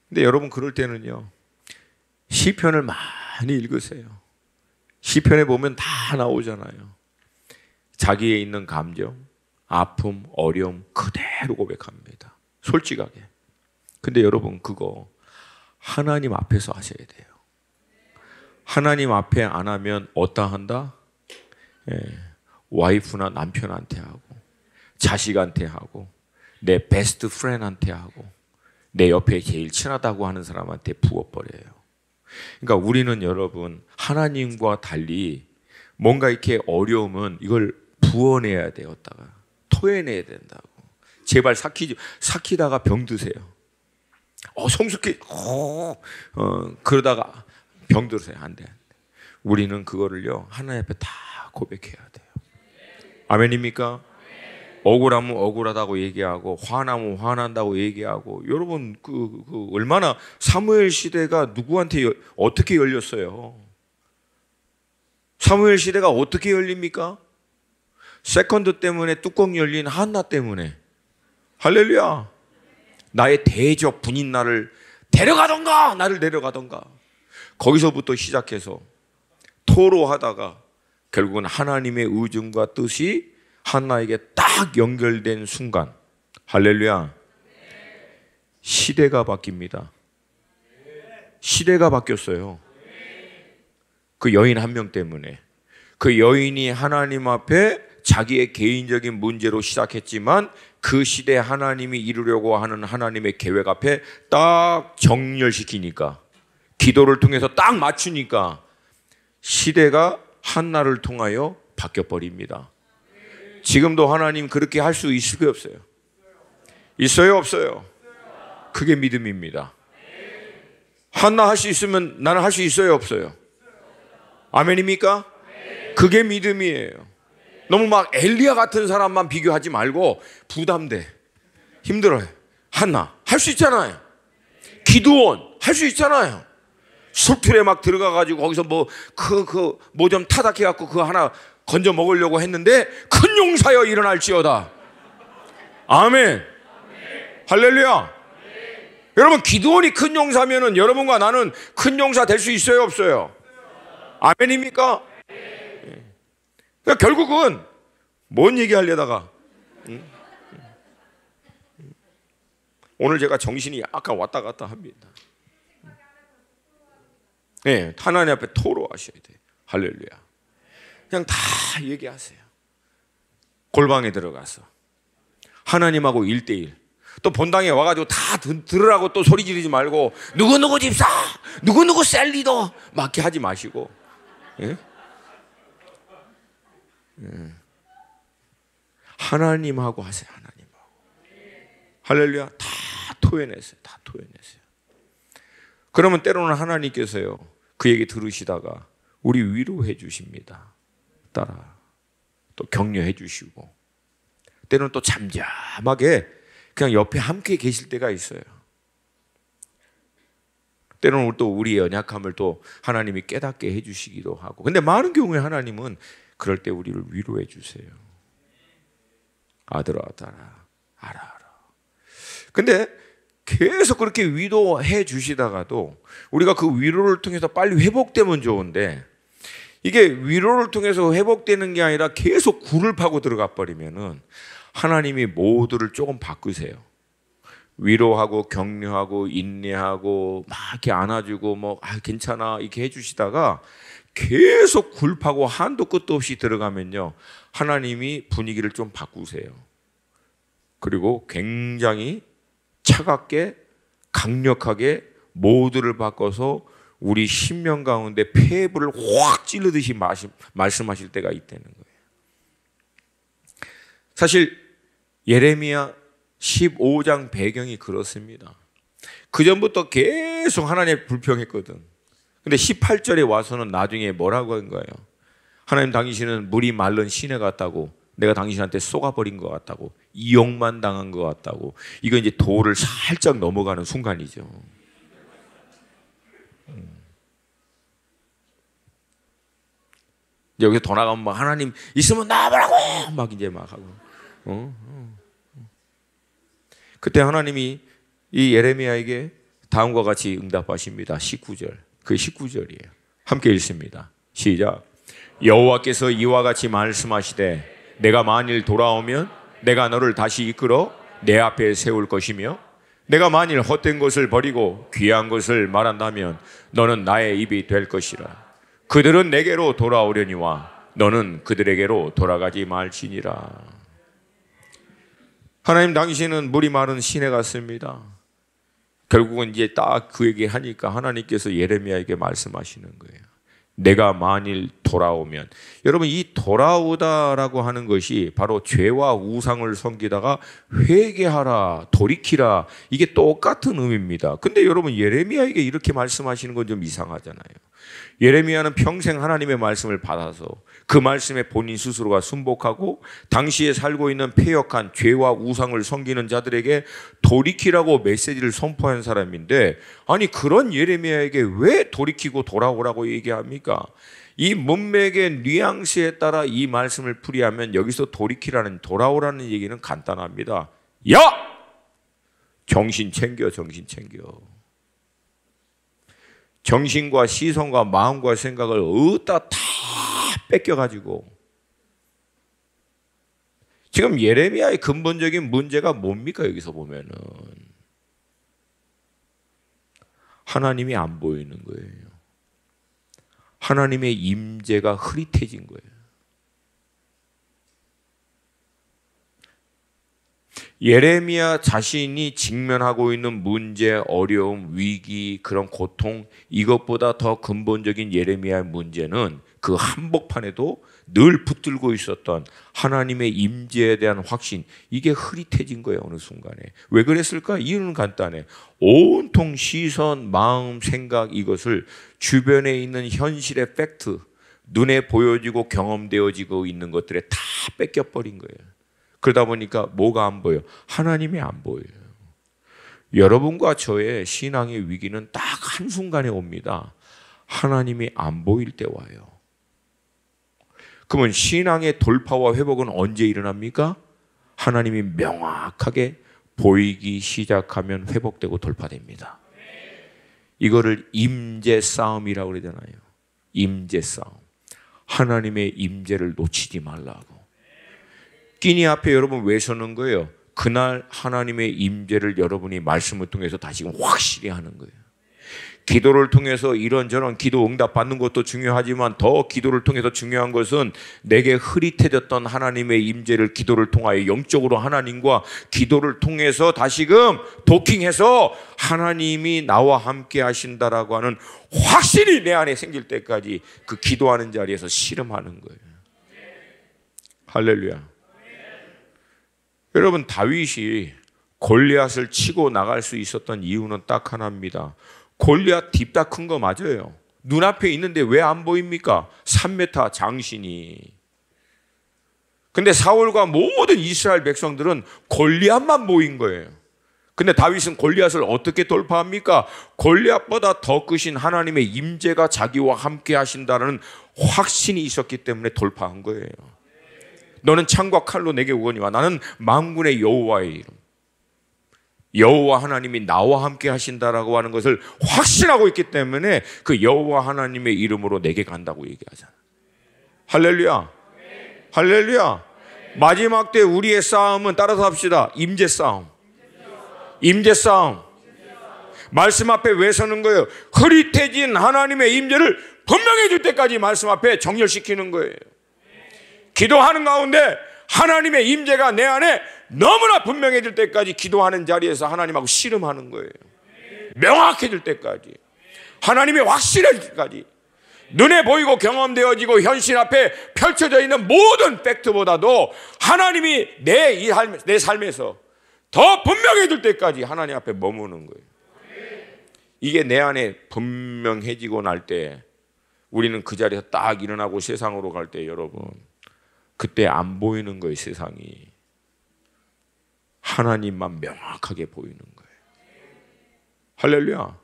근데 여러분 그럴 때는요, 시편을 많이 읽으세요. 시편에 보면 다 나오잖아요. 자기에 있는 감정, 아픔, 어려움 그대로 고백합니다. 솔직하게. 근데 여러분 그거 하나님 앞에서 하셔야 돼요. 하나님 앞에 안 하면 어디다 한다? 와이프나 남편한테 하고 자식한테 하고 내 베스트 프렌드한테 하고 내 옆에 제일 친하다고 하는 사람한테 부어버려요. 그러니까 우리는 여러분 하나님과 달리 뭔가 이렇게 어려움은 이걸 부어내야 돼요. 어디다가 토해내야 된다고. 제발 삭히다가 병 드세요. 성숙해. 그러다가 병 드세요. 안 돼. 우리는 그거를요 하나님 앞에 다 고백해야 돼요. 아멘입니까? 억울하면 억울하다고 얘기하고 화나면 화난다고 얘기하고. 여러분 그 얼마나 사무엘 시대가 누구한테 어떻게 열렸어요? 사무엘 시대가 어떻게 열립니까? 세컨드 때문에 뚜껑 열린 한나 때문에. 할렐루야. 나의 대적 분인 나를 데려가던가 거기서부터 시작해서 토로하다가 결국은 하나님의 의중과 뜻이 한나에게 딱 연결된 순간, 할렐루야, 시대가 바뀝니다. 시대가 바뀌었어요. 그 여인 한 명 때문에. 그 여인이 하나님 앞에 자기의 개인적인 문제로 시작했지만 그 시대에 하나님이 이루려고 하는 하나님의 계획 앞에 딱 정렬시키니까, 기도를 통해서 딱 맞추니까 시대가 한나를 통하여 바뀌어버립니다. 지금도 하나님 그렇게 할 수 있을 게 없어요. 있어요, 없어요? 그게 믿음입니다. 한나 할 수 있으면 나는 할 수 있어요, 없어요? 아멘입니까? 그게 믿음이에요. 너무 막 엘리야 같은 사람만 비교하지 말고 부담돼. 힘들어요. 한나 할 수 있잖아요. 기드온 할 수 있잖아요. 숲틀에 막 들어가가지고 거기서 뭐 좀 타닥해갖고 그거 하나 건져 먹으려고 했는데 큰 용사여 일어날지어다. 아멘. 할렐루야. 여러분 기드온이 큰 용사면은 여러분과 나는 큰 용사 될 수 있어요, 없어요? 아멘입니까? 그러니까 결국은 뭔 얘기하려다가 오늘 제가 정신이 약간 왔다 갔다 합니다. 네, 하나님 앞에 토로하셔야 돼요. 할렐루야. 그냥 다 얘기하세요. 골방에 들어가서 하나님하고 1대1. 또 본당에 와가지고 다 들으라고 또 소리 지르지 말고 누구누구 집사, 누구누구 셀리더 막 이렇게 하지 마시고, 예? 하나님하고 하세요. 하나님하고. 할렐루야. 다 토해내세요. 다 토해내세요. 그러면 때로는 하나님께서요 그 얘기 들으시다가 우리 위로해 주십니다. 따라 또 격려해 주시고, 때로는 또 잠잠하게 그냥 옆에 함께 계실 때가 있어요. 때로는 또 우리의 연약함을 또 하나님이 깨닫게 해주시기도 하고. 근데 많은 경우에 하나님은 그럴 때 우리를 위로해 주세요. 아들아 알아. 근데 계속 그렇게 위로해 주시다가도 우리가 그 위로를 통해서 빨리 회복되면 좋은데, 이게 위로를 통해서 회복되는 게 아니라 계속 굴을 파고 들어가 버리면은 하나님이 모두를 조금 바꾸세요. 위로하고 격려하고 인내하고 막 이렇게 안아주고 괜찮아 이렇게 해주시다가 계속 굴 파고 한도 끝도 없이 들어가면요, 하나님이 분위기를 좀 바꾸세요. 그리고 굉장히 차갑게 강력하게 모두를 바꿔서 우리 심령 가운데 폐부를 확 찌르듯이 말씀하실 때가 있다는 거예요. 사실 예레미야 15장 배경이 그렇습니다. 그 전부터 계속 하나님 불평했거든. 근데 18절에 와서는 나중에 뭐라고 한 거예요? 하나님, 당신은 물이 마른 시내 같다고, 내가 당신한테 쏘가버린 것 같다고, 이용만 당한 것 같다고. 이거 이제 도를 살짝 넘어가는 순간이죠. 여기서 더 나가면 막 하나님 있으면 나와보라고 막 이제 막 하고. 그때 하나님이 이 예레미야에게 다음과 같이 응답하십니다. 19절. 그 19절이에요. 함께 읽습니다. 시작. 여호와께서 이와 같이 말씀하시되 내가 만일 돌아오면 내가 너를 다시 이끌어 내 앞에 세울 것이며, 내가 만일 헛된 것을 버리고 귀한 것을 말한다면 너는 나의 입이 될 것이라. 그들은 내게로 돌아오려니와 너는 그들에게로 돌아가지 말지니라. 하나님, 당신은 물이 마른 시내 같습니다. 결국은 이제 딱 그 얘기 하니까 하나님께서 예레미야에게 말씀하시는 거예요. 내가 만일 돌아오면. 여러분, 이 돌아오다라고 하는 것이 바로 죄와 우상을 섬기다가 회개하라, 돌이키라, 이게 똑같은 의미입니다. 근데 여러분, 예레미야에게 이렇게 말씀하시는 건 좀 이상하잖아요. 예레미야는 평생 하나님의 말씀을 받아서 그 말씀에 본인 스스로가 순복하고 당시에 살고 있는 패역한 죄와 우상을 섬기는 자들에게 돌이키라고 메시지를 선포한 사람인데, 아니 그런 예레미야에게 왜 돌이키고 돌아오라고 얘기합니까? 이 문맥의 뉘앙스에 따라 이 말씀을 풀이하면 여기서 돌이키라는, 돌아오라는 얘기는 간단합니다. 야! 정신 챙겨, 정신 챙겨. 정신과 시선과 마음과 생각을 어디다 다 뺏겨가지고. 지금 예레미야의 근본적인 문제가 뭡니까? 여기서 보면은 하나님이 안 보이는 거예요. 하나님의 임재가 흐릿해진 거예요. 예레미야 자신이 직면하고 있는 문제, 어려움, 위기, 그런 고통, 이것보다 더 근본적인 예레미야의 문제는 그 한복판에도 늘 붙들고 있었던 하나님의 임재에 대한 확신, 이게 흐릿해진 거예요. 어느 순간에. 왜 그랬을까? 이유는 간단해. 온통 시선, 마음, 생각, 이것을 주변에 있는 현실의 팩트, 눈에 보여지고 경험되어지고 있는 것들에 다 뺏겨버린 거예요. 그러다 보니까 뭐가 안 보여? 하나님이 안 보여요. 여러분과 저의 신앙의 위기는 딱 한순간에 옵니다. 하나님이 안 보일 때 와요. 그러면 신앙의 돌파와 회복은 언제 일어납니까? 하나님이 명확하게 보이기 시작하면 회복되고 돌파됩니다. 이거를 임재 싸움이라고 그러잖아요. 임재 싸움. 하나님의 임재를 놓치지 말라고. 끼니 앞에 여러분 왜 서는 거예요? 그날 하나님의 임재를 여러분이 말씀을 통해서 다시금 확실히 하는 거예요. 기도를 통해서 이런저런 기도 응답 받는 것도 중요하지만 더 기도를 통해서 중요한 것은 내게 흐릿해졌던 하나님의 임재를 기도를 통하여 영적으로 하나님과 기도를 통해서 다시금 도킹해서 하나님이 나와 함께 하신다라고 하는 확신이 내 안에 생길 때까지 그 기도하는 자리에서 씨름하는 거예요. 할렐루야. 여러분, 다윗이 골리앗을 치고 나갈 수 있었던 이유는 딱 하나입니다. 골리앗 딥다 큰 거 맞아요. 눈앞에 있는데 왜 안 보입니까? 3m 장신이. 근데 사울과 모든 이스라엘 백성들은 골리앗만 보인 거예요. 근데 다윗은 골리앗을 어떻게 돌파합니까? 골리앗보다 더 크신 하나님의 임재가 자기와 함께 하신다는 확신이 있었기 때문에 돌파한 거예요. 너는 창과 칼로 내게 오거니와 나는 만군의 여호와의 이름, 여호와 하나님이 나와 함께 하신다라고 하는 것을 확신하고 있기 때문에 그 여호와 하나님의 이름으로 내게 간다고 얘기하잖아. 할렐루야, 할렐루야. 마지막 때 우리의 싸움은 따라서 합시다. 임재 싸움, 임재 싸움. 말씀 앞에 왜 서는 거예요? 흐릿해진 하나님의 임재를 분명해 줄 때까지 말씀 앞에 정렬시키는 거예요. 기도하는 가운데 하나님의 임재가 내 안에 너무나 분명해질 때까지 기도하는 자리에서 하나님하고 씨름하는 거예요. 명확해질 때까지, 하나님이 확실해질 때까지. 눈에 보이고 경험되어지고 현실 앞에 펼쳐져 있는 모든 팩트보다도 하나님이 내 삶에서 더 분명해질 때까지 하나님 앞에 머무는 거예요. 이게 내 안에 분명해지고 날 때 우리는 그 자리에서 딱 일어나고 세상으로 갈 때 여러분, 그때 안 보이는 거예요. 세상이 하나님만 명확하게 보이는 거예요. 할렐루야.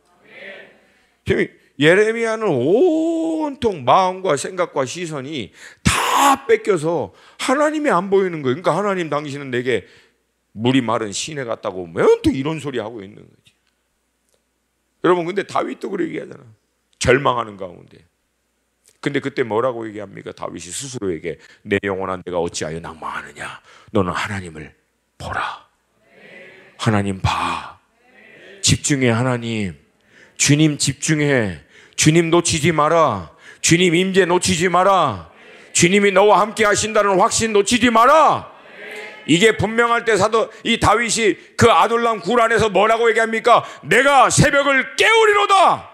예레미야는 온통 마음과 생각과 시선이 다 뺏겨서 하나님이 안 보이는 거예요. 그러니까 하나님 당신은 내게 물이 마른 시내 같다고 왜 또 이런 소리 하고 있는 거지. 여러분, 근데 다윗도 그렇게 얘기하잖아. 절망하는 가운데. 근데 그때 뭐라고 얘기합니까? 다윗이 스스로에게 내 영혼아 내가 어찌하여 낭망하느냐. 너는 하나님을 보라. 하나님 봐. 집중해. 하나님. 주님 집중해. 주님 놓치지 마라. 주님 임재 놓치지 마라. 주님이 너와 함께 하신다는 확신 놓치지 마라. 이게 분명할 때 이 다윗이 그 아둘람 굴 안에서 뭐라고 얘기합니까? 내가 새벽을 깨우리로다.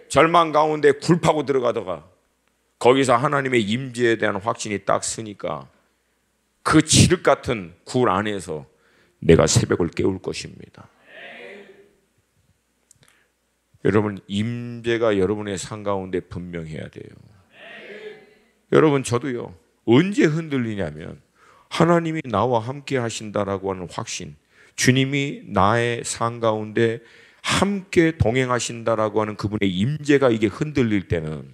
절망 가운데 굴 파고 들어가다가 거기서 하나님의 임재에 대한 확신이 딱 쓰니까 그 칠흑 같은 굴 안에서 내가 새벽을 깨울 것입니다. 여러분, 임재가 여러분의 삶 가운데 분명해야 돼요. 여러분, 저도요, 언제 흔들리냐면 하나님이 나와 함께 하신다라고 하는 확신, 주님이 나의 삶 가운데 함께 동행하신다라고 하는 그분의 임재가 이게 흔들릴 때는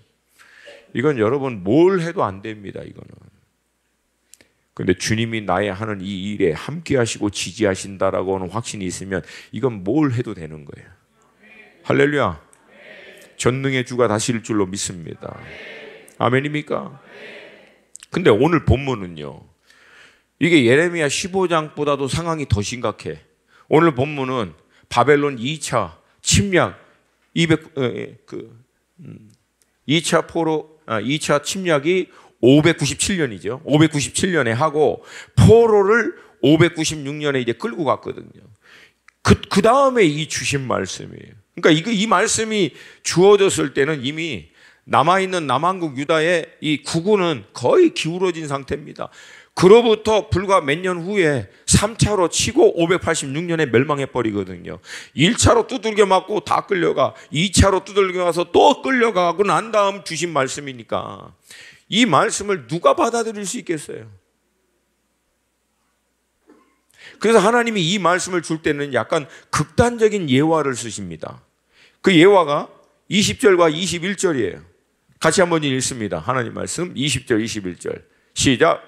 이건 여러분 뭘 해도 안 됩니다. 이거는. 그런데 주님이 나의 하는 이 일에 함께 하시고 지지하신다라고 하는 확신이 있으면 이건 뭘 해도 되는 거예요. 할렐루야. 전능의 주가 다스릴 줄로 믿습니다. 아멘입니까? 근데 오늘 본문은요, 이게 예레미야 15장보다도 상황이 더 심각해. 오늘 본문은 바벨론 2차 침략 2차 침략이 597년이죠. 597년에 하고 포로를 596년에 이제 끌고 갔거든요. 그 다음에 이 주신 말씀이에요. 그러니까 이 말씀이 주어졌을 때는 이미 남아있는 남한국 유다의 이 국군은 거의 기울어진 상태입니다. 그로부터 불과 몇 년 후에 3차로 치고 586년에 멸망해버리거든요. 1차로 두들겨 맞고 다 끌려가, 2차로 두들겨 가서 또 끌려가고 난 다음 주신 말씀이니까 이 말씀을 누가 받아들일 수 있겠어요? 그래서 하나님이 이 말씀을 줄 때는 약간 극단적인 예화를 쓰십니다. 그 예화가 20절과 21절이에요. 같이 한번 읽습니다. 하나님 말씀 20절 21절 시작.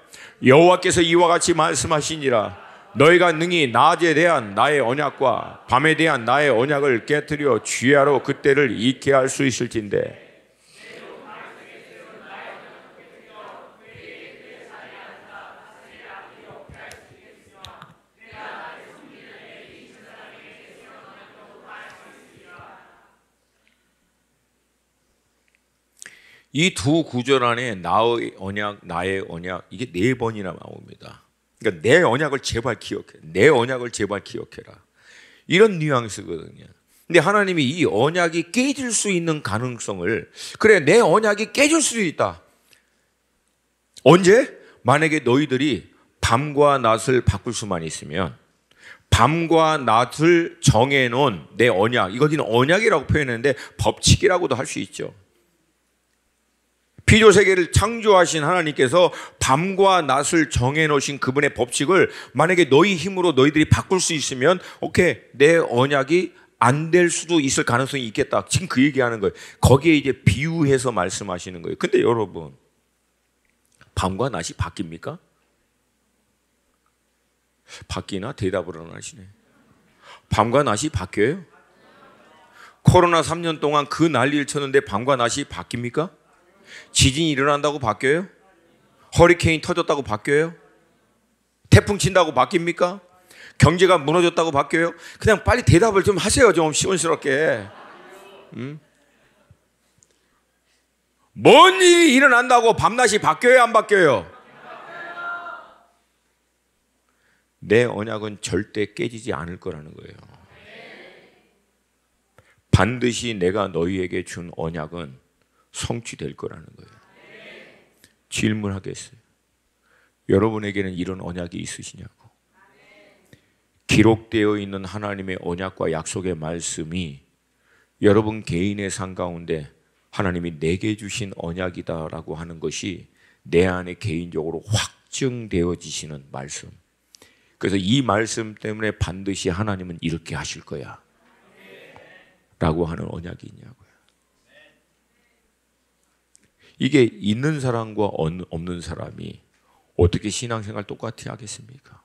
여호와께서 이와 같이 말씀하시니라. 너희가 능히 낮에 대한 나의 언약과 밤에 대한 나의 언약을 깨뜨려 주야로 그때를 잊게 할 수 있을진데 이 두 구절 안에 나의 언약, 나의 언약 이게 4번이나 나옵니다. 그러니까 내 언약을 제발 기억해. 내 언약을 제발 기억해라. 이런 뉘앙스거든요. 근데 하나님이 이 언약이 깨질 수 있는 가능성을, 그래 내 언약이 깨질 수 있다. 언제? 만약에 너희들이 밤과 낮을 바꿀 수만 있으면, 밤과 낮을 정해놓은 내 언약, 이거는 언약이라고 표현했는데 법칙이라고도 할 수 있죠. 피조세계를 창조하신 하나님께서 밤과 낮을 정해놓으신 그분의 법칙을 만약에 너희 힘으로 너희들이 바꿀 수 있으면 오케이, 내 언약이 안 될 수도 있을 가능성이 있겠다. 지금 그 얘기하는 거예요. 거기에 이제 비유해서 말씀하시는 거예요. 근데 여러분, 밤과 낮이 바뀝니까? 바뀌나? 대답을 안 하시네. 밤과 낮이 바뀌어요? 코로나 3년 동안 그 난리를 쳤는데 밤과 낮이 바뀝니까? 지진이 일어난다고 바뀌어요? 허리케인 터졌다고 바뀌어요? 태풍 친다고 바뀝니까? 경제가 무너졌다고 바뀌어요? 그냥 빨리 대답을 좀 하세요. 좀 시원스럽게. 뭔 일이 일어난다고 밤낮이 바뀌어요? 안 바뀌어요? 내 언약은 절대 깨지지 않을 거라는 거예요. 반드시 내가 너희에게 준 언약은 성취될 거라는 거예요. 질문하겠어요. 여러분에게는 이런 언약이 있으시냐고. 기록되어 있는 하나님의 언약과 약속의 말씀이 여러분 개인의 삶 가운데 하나님이 내게 주신 언약이다라고 하는 것이 내 안에 개인적으로 확증되어지시는 말씀. 그래서 이 말씀 때문에 반드시 하나님은 이렇게 하실 거야 라고 하는 언약이 있냐고요. 이게 있는 사람과 없는 사람이 어떻게 신앙생활 똑같이 하겠습니까?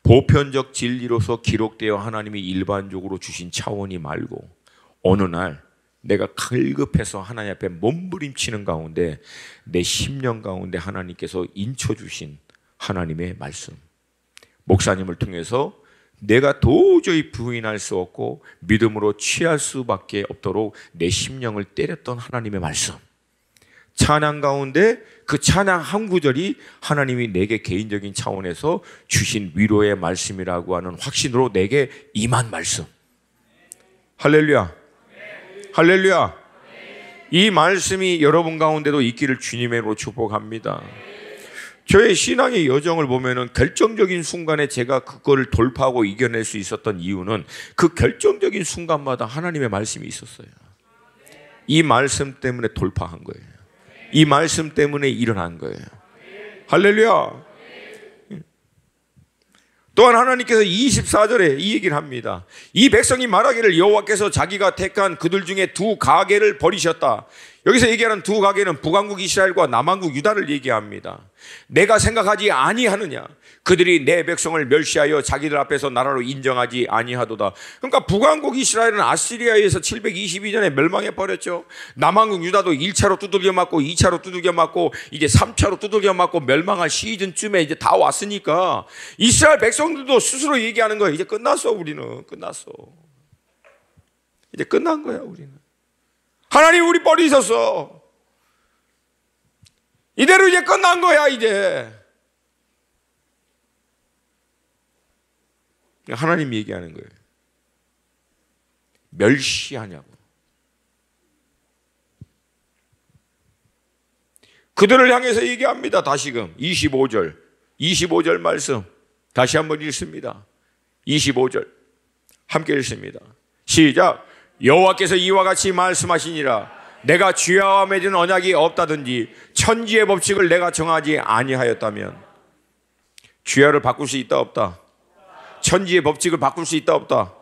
보편적 진리로서 기록되어 하나님이 일반적으로 주신 차원이 말고 어느 날 내가 갈급해서 하나님 앞에 몸부림치는 가운데 내 심령 가운데 하나님께서 인쳐주신 하나님의 말씀, 목사님을 통해서 내가 도저히 부인할 수 없고 믿음으로 취할 수밖에 없도록 내 심령을 때렸던 하나님의 말씀, 찬양 가운데 그 찬양 한 구절이 하나님이 내게 개인적인 차원에서 주신 위로의 말씀이라고 하는 확신으로 내게 임한 말씀. 할렐루야, 할렐루야. 이 말씀이 여러분 가운데도 있기를 주님의 이름으로 축복합니다. 저의 신앙의 여정을 보면은 결정적인 순간에 제가 그거를 돌파하고 이겨낼 수 있었던 이유는 그 결정적인 순간마다 하나님의 말씀이 있었어요. 이 말씀 때문에 돌파한 거예요. 이 말씀 때문에 일어난 거예요. 할렐루야. 또한 하나님께서 24절에 이 얘기를 합니다. 이 백성이 말하기를 여호와께서 자기가 택한 그들 중에 두 가게를 버리셨다. 여기서 얘기하는 두 가게는 북왕국 이스라엘과 남왕국 유다를 얘기합니다. 내가 생각하지 아니하느냐? 그들이 내 백성을 멸시하여 자기들 앞에서 나라로 인정하지 아니하도다. 그러니까 북왕국 이스라엘은 아시리아에서 722년에 멸망해 버렸죠. 남왕국 유다도 1차로 두들겨 맞고 2차로 두들겨 맞고 이제 3차로 두들겨 맞고 멸망할 시즌쯤에 이제 다 왔으니까 이스라엘 백성들도 스스로 얘기하는 거예요. 이제 끝났어. 우리는 끝났어. 이제 끝난 거야. 우리는. 하나님 우리 버리셨어. 이대로 이제 끝난 거야. 이제 하나님 얘기하는 거예요. 멸시하냐고. 그들을 향해서 얘기합니다. 다시금 25절 말씀 다시 한번 읽습니다. 25절 함께 읽습니다. 시작. 여호와께서 이와 같이 말씀하시니라. 내가 주야와 맺은 언약이 없다든지 천지의 법칙을 내가 정하지 아니하였다면. 주야를 바꿀 수 있다 없다? 천지의 법칙을 바꿀 수 있다 없다?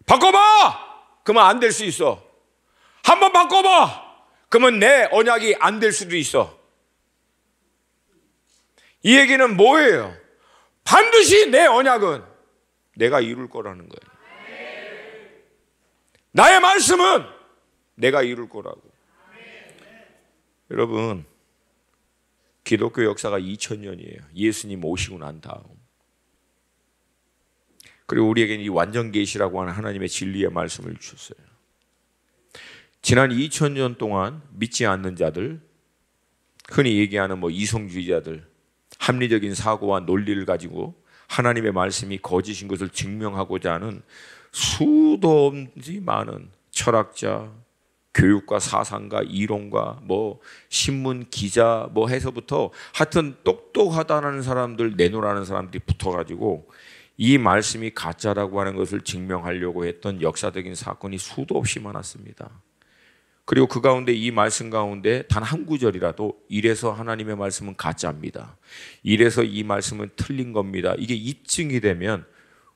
바꿔봐! 그러면 안 될 수 있어. 한번 바꿔봐! 그러면 내 언약이 안 될 수도 있어. 이 얘기는 뭐예요? 반드시 내 언약은 내가 이룰 거라는 거예요. 나의 말씀은 내가 이룰 거라고. 여러분, 기독교 역사가 2000년이에요. 예수님 오시고 난 다음. 그리고 우리에게는 이 완전 계시라고 하는 하나님의 진리의 말씀을 주셨어요. 지난 2000년 동안 믿지 않는 자들, 흔히 얘기하는 이성주의자들, 합리적인 사고와 논리를 가지고 하나님의 말씀이 거짓인 것을 증명하고자 하는 수도 없이 많은 철학자, 교육과 사상가, 이론가, 신문 기자 해서부터 하여튼 똑똑하다는 사람들, 내놓으라는 사람들이 붙어가지고 이 말씀이 가짜라고 하는 것을 증명하려고 했던 역사적인 사건이 수도 없이 많았습니다. 그리고 그 가운데 이 말씀 가운데 단 한 구절이라도 이래서 하나님의 말씀은 가짜입니다. 이래서 이 말씀은 틀린 겁니다. 이게 입증이 되면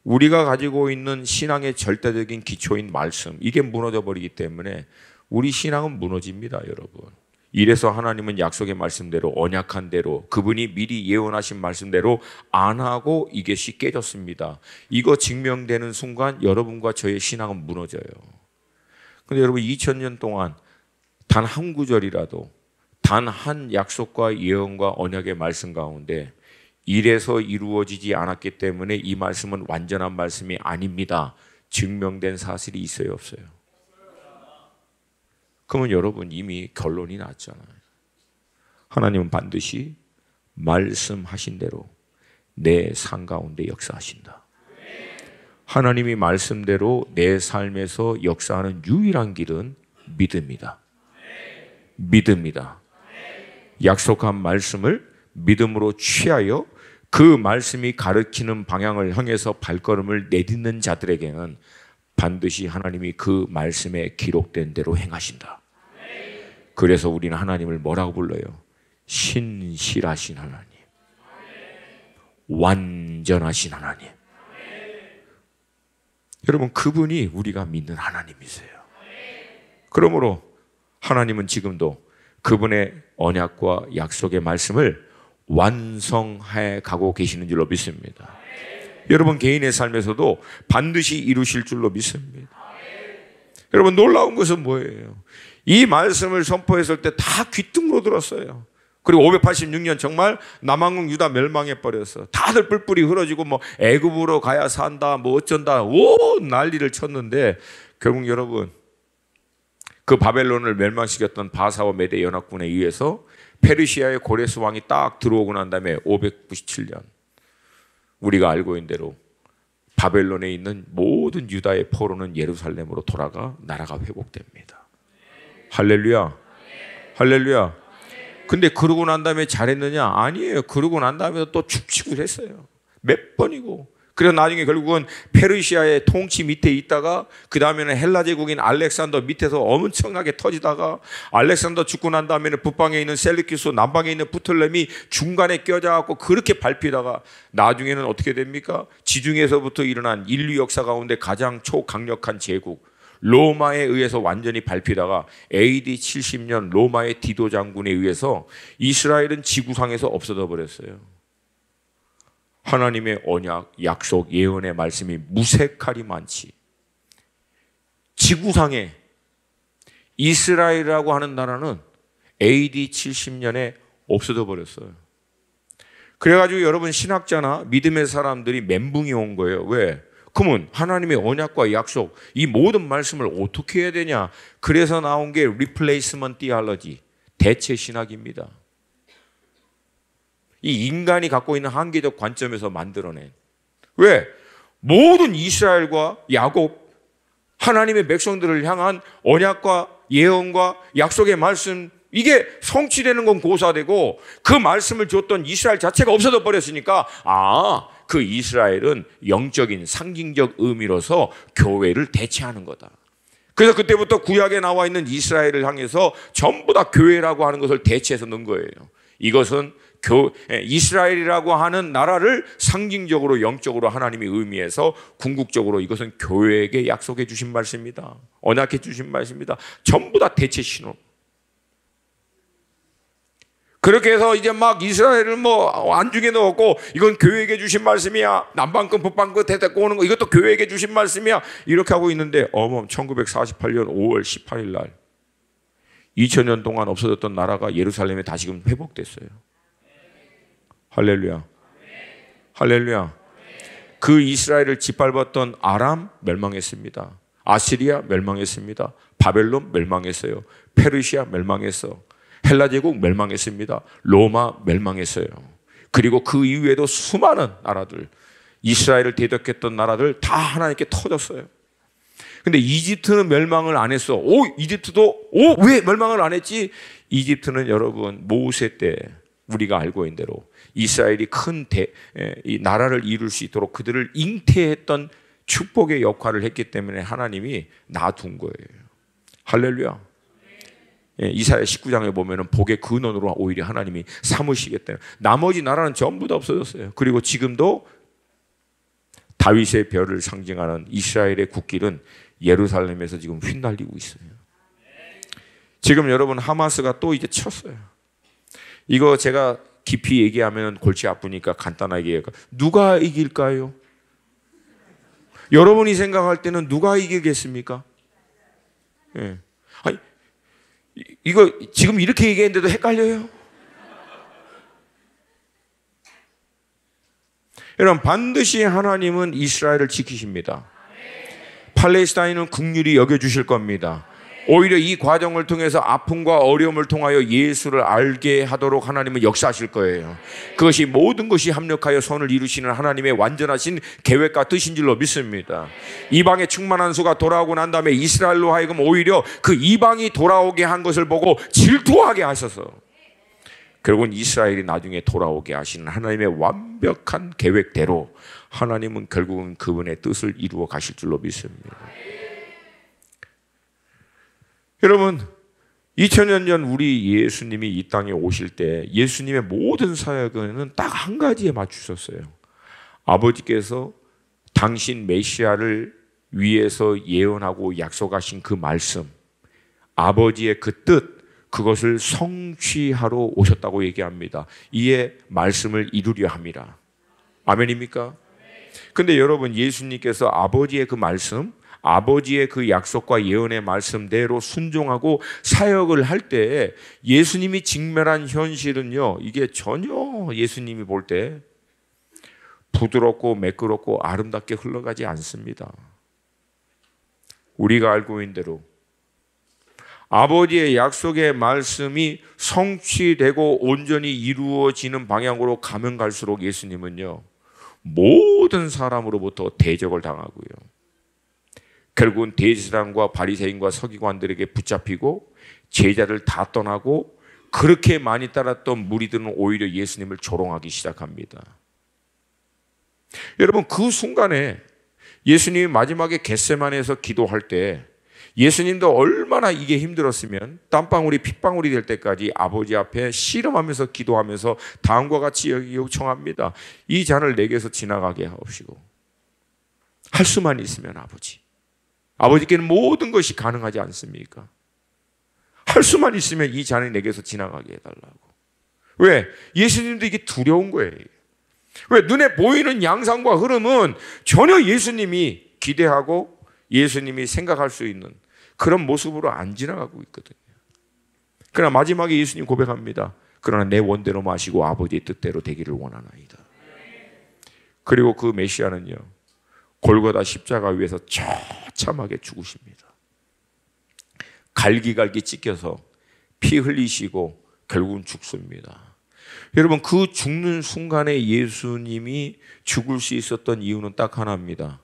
우리가 가지고 있는 신앙의 절대적인 기초인 말씀, 이게 무너져 버리기 때문에 우리 신앙은 무너집니다, 여러분. 이래서 하나님은 약속의 말씀대로, 언약한 대로, 그분이 미리 예언하신 말씀대로 안 하고 이것이 깨졌습니다. 이거 증명되는 순간 여러분과 저의 신앙은 무너져요. 근데 여러분 2000년 동안 단 한 구절이라도, 단 한 약속과 예언과 언약의 말씀 가운데 이래서 이루어지지 않았기 때문에 이 말씀은 완전한 말씀이 아닙니다, 증명된 사실이 있어요, 없어요? 그러면 여러분 이미 결론이 났잖아요. 하나님은 반드시 말씀하신 대로 내 삶 가운데 역사하신다. 하나님이 말씀대로 내 삶에서 역사하는 유일한 길은 믿음이다. 믿음이다. 약속한 말씀을 믿음으로 취하여 그 말씀이 가르치는 방향을 향해서 발걸음을 내딛는 자들에게는 반드시 하나님이 그 말씀에 기록된 대로 행하신다. 그래서 우리는 하나님을 뭐라고 불러요? 신실하신 하나님, 완전하신 하나님. 여러분, 그분이 우리가 믿는 하나님이세요. 그러므로 하나님은 지금도 그분의 언약과 약속의 말씀을 완성해 가고 계시는 줄로 믿습니다. 여러분 개인의 삶에서도 반드시 이루실 줄로 믿습니다. 여러분 놀라운 것은 뭐예요? 이 말씀을 선포했을 때 다 귀등으로 들었어요. 그리고 586년 정말 남왕국 유다 멸망해 버렸어. 다들 뿔뿔이 흐러지고 뭐 애굽으로 가야 산다, 뭐 어쩐다, 온 난리를 쳤는데 결국 여러분 그 바벨론을 멸망시켰던 바사와 메대 연합군에 의해서 페르시아의 고레스 왕이 딱 들어오고 난 다음에 597년 우리가 알고 있는 대로 바벨론에 있는 모든 유다의 포로는 예루살렘으로 돌아가 나라가 회복됩니다. 할렐루야, 할렐루야. 근데 그러고 난 다음에 잘했느냐? 아니에요. 그러고 난 다음에 또 축축을 했어요. 몇 번이고. 그래서 나중에 결국은 페르시아의 통치 밑에 있다가 그 다음에는 헬라 제국인 알렉산더 밑에서 엄청나게 터지다가 알렉산더 죽고 난 다음에는 북방에 있는 셀루키스, 남방에 있는 부틀렘이 중간에 껴져갖고 그렇게 밟히다가 나중에는 어떻게 됩니까? 지중해에서부터 일어난 인류 역사 가운데 가장 초강력한 제국 로마에 의해서 완전히 밟히다가 AD 70년 로마의 디도 장군에 의해서 이스라엘은 지구상에서 없어져 버렸어요. 하나님의 언약, 약속, 예언의 말씀이 무색할이 많지. 지구상에 이스라엘이라고 하는 나라는 AD 70년에 없어져 버렸어요. 그래가지고 여러분 신학자나 믿음의 사람들이 멘붕이 온 거예요. 왜? 그러면 하나님의 언약과 약속, 이 모든 말씀을 어떻게 해야 되냐? 그래서 나온 게 Replacement Theology, 대체 신학입니다. 이 인간이 갖고 있는 한계적 관점에서 만들어낸. 왜? 모든 이스라엘과 야곱, 하나님의 백성들을 향한 언약과 예언과 약속의 말씀, 이게 성취되는 건 고사되고 그 말씀을 줬던 이스라엘 자체가 없어져 버렸으니까 그 이스라엘은 영적인 상징적 의미로서 교회를 대체하는 거다. 그래서 그때부터 구약에 나와 있는 이스라엘을 향해서 전부 다 교회라고 하는 것을 대체해서 넣은 거예요. 이것은 이스라엘이라고 하는 나라를 상징적으로 영적으로 하나님이 의미해서 궁극적으로 이것은 교회에게 약속해 주신 말씀입니다. 언약해 주신 말씀입니다. 전부 다 대체 신호. 그렇게 해서 이제 막 이스라엘을 뭐 안중에 넣었고 이건 교회에게 주신 말씀이야. 남방권 북방권 데리고 오는 거 이것도 교회에게 주신 말씀이야. 이렇게 하고 있는데 1948년 5월 18일 날 2000년 동안 없어졌던 나라가 예루살렘에 다시금 회복됐어요. 할렐루야, 할렐루야. 그 이스라엘을 짓밟았던 아람 멸망했습니다. 아시리아 멸망했습니다. 바벨론 멸망했어요. 페르시아 멸망했어. 헬라 제국 멸망했습니다. 로마 멸망했어요. 그리고 그 이후에도 수많은 나라들, 이스라엘을 대적했던 나라들 다 하나님께 터졌어요. 근데 이집트는 멸망을 안 했어. 이집트도 왜 멸망을 안 했지? 이집트는 여러분 모세 때 우리가 알고 있는 대로 이스라엘이 이 나라를 이룰 수 있도록 그들을 잉태했던 축복의 역할을 했기 때문에 하나님이 놔둔 거예요. 할렐루야. 이사야 19장에 보면은 복의 근원으로 오히려 하나님이 삼으시겠다. 나머지 나라는 전부 다 없어졌어요. 그리고 지금도 다윗의 별을 상징하는 이스라엘의 국길은 예루살렘에서 지금 휘날리고 있어요. 지금 여러분 하마스가 또 이제 쳤어요. 이거 제가 깊이 얘기하면 골치 아프니까 간단하게 얘기할까요? 누가 이길까요? 여러분이 생각할 때는 누가 이기겠습니까? 예. 아니, 이거 지금 이렇게 얘기했는데도 헷갈려요? 여러분, 반드시 하나님은 이스라엘을 지키십니다. 팔레스타인은 긍휼히 여겨주실 겁니다. 오히려 이 과정을 통해서 아픔과 어려움을 통하여 예수를 알게 하도록 하나님은 역사하실 거예요. 그것이 모든 것이 합력하여 선을 이루시는 하나님의 완전하신 계획과 뜻인 줄로 믿습니다. 이방의 충만한 수가 돌아오고 난 다음에 이스라엘로 하여금 오히려 그 이방이 돌아오게 한 것을 보고 질투하게 하셔서 결국은 이스라엘이 나중에 돌아오게 하시는 하나님의 완벽한 계획대로 하나님은 결국은 그분의 뜻을 이루어 가실 줄로 믿습니다. 여러분, 2000년 전 우리 예수님이 이 땅에 오실 때 예수님의 모든 사역은 딱 한 가지에 맞추셨어요. 아버지께서 당신 메시아를 위해서 예언하고 약속하신 그 말씀, 아버지의 그 뜻, 그것을 성취하러 오셨다고 얘기합니다. 이에 말씀을 이루려 함이라. 아멘입니까? 근데 여러분, 예수님께서 아버지의 그 말씀, 아버지의 그 약속과 예언의 말씀대로 순종하고 사역을 할 때 예수님이 직면한 현실은요, 이게 전혀 예수님이 볼 때 부드럽고 매끄럽고 아름답게 흘러가지 않습니다. 우리가 알고 있는 대로 아버지의 약속의 말씀이 성취되고 온전히 이루어지는 방향으로 가면 갈수록 예수님은요, 모든 사람으로부터 대적을 당하고요, 결국은 대제사장과 바리새인과 서기관들에게 붙잡히고 제자를 다 떠나고 그렇게 많이 따랐던 무리들은 오히려 예수님을 조롱하기 시작합니다. 여러분, 그 순간에 예수님이 마지막에 겟세마네에서 기도할 때 예수님도 얼마나 이게 힘들었으면 땀방울이 핏방울이 될 때까지 아버지 앞에 씨름하면서 기도하면서 다음과 같이 요청합니다. 이 잔을 내게서 지나가게 하옵시고, 할 수만 있으면 아버지께는 모든 것이 가능하지 않습니까? 할 수만 있으면 이 잔이 내게서 지나가게 해달라고. 왜? 예수님도 이게 두려운 거예요. 왜? 눈에 보이는 양상과 흐름은 전혀 예수님이 기대하고 예수님이 생각할 수 있는 그런 모습으로 안 지나가고 있거든요. 그러나 마지막에 예수님 고백합니다. 그러나 내 원대로 마시고 아버지의 뜻대로 되기를 원하나이다. 그리고 그 메시아는요, 골고다 십자가 위에서 처참하게 죽으십니다. 갈기갈기 찢겨서 피 흘리시고 결국은 죽습니다. 여러분, 그 죽는 순간에 예수님이 죽을 수 있었던 이유는 딱 하나입니다.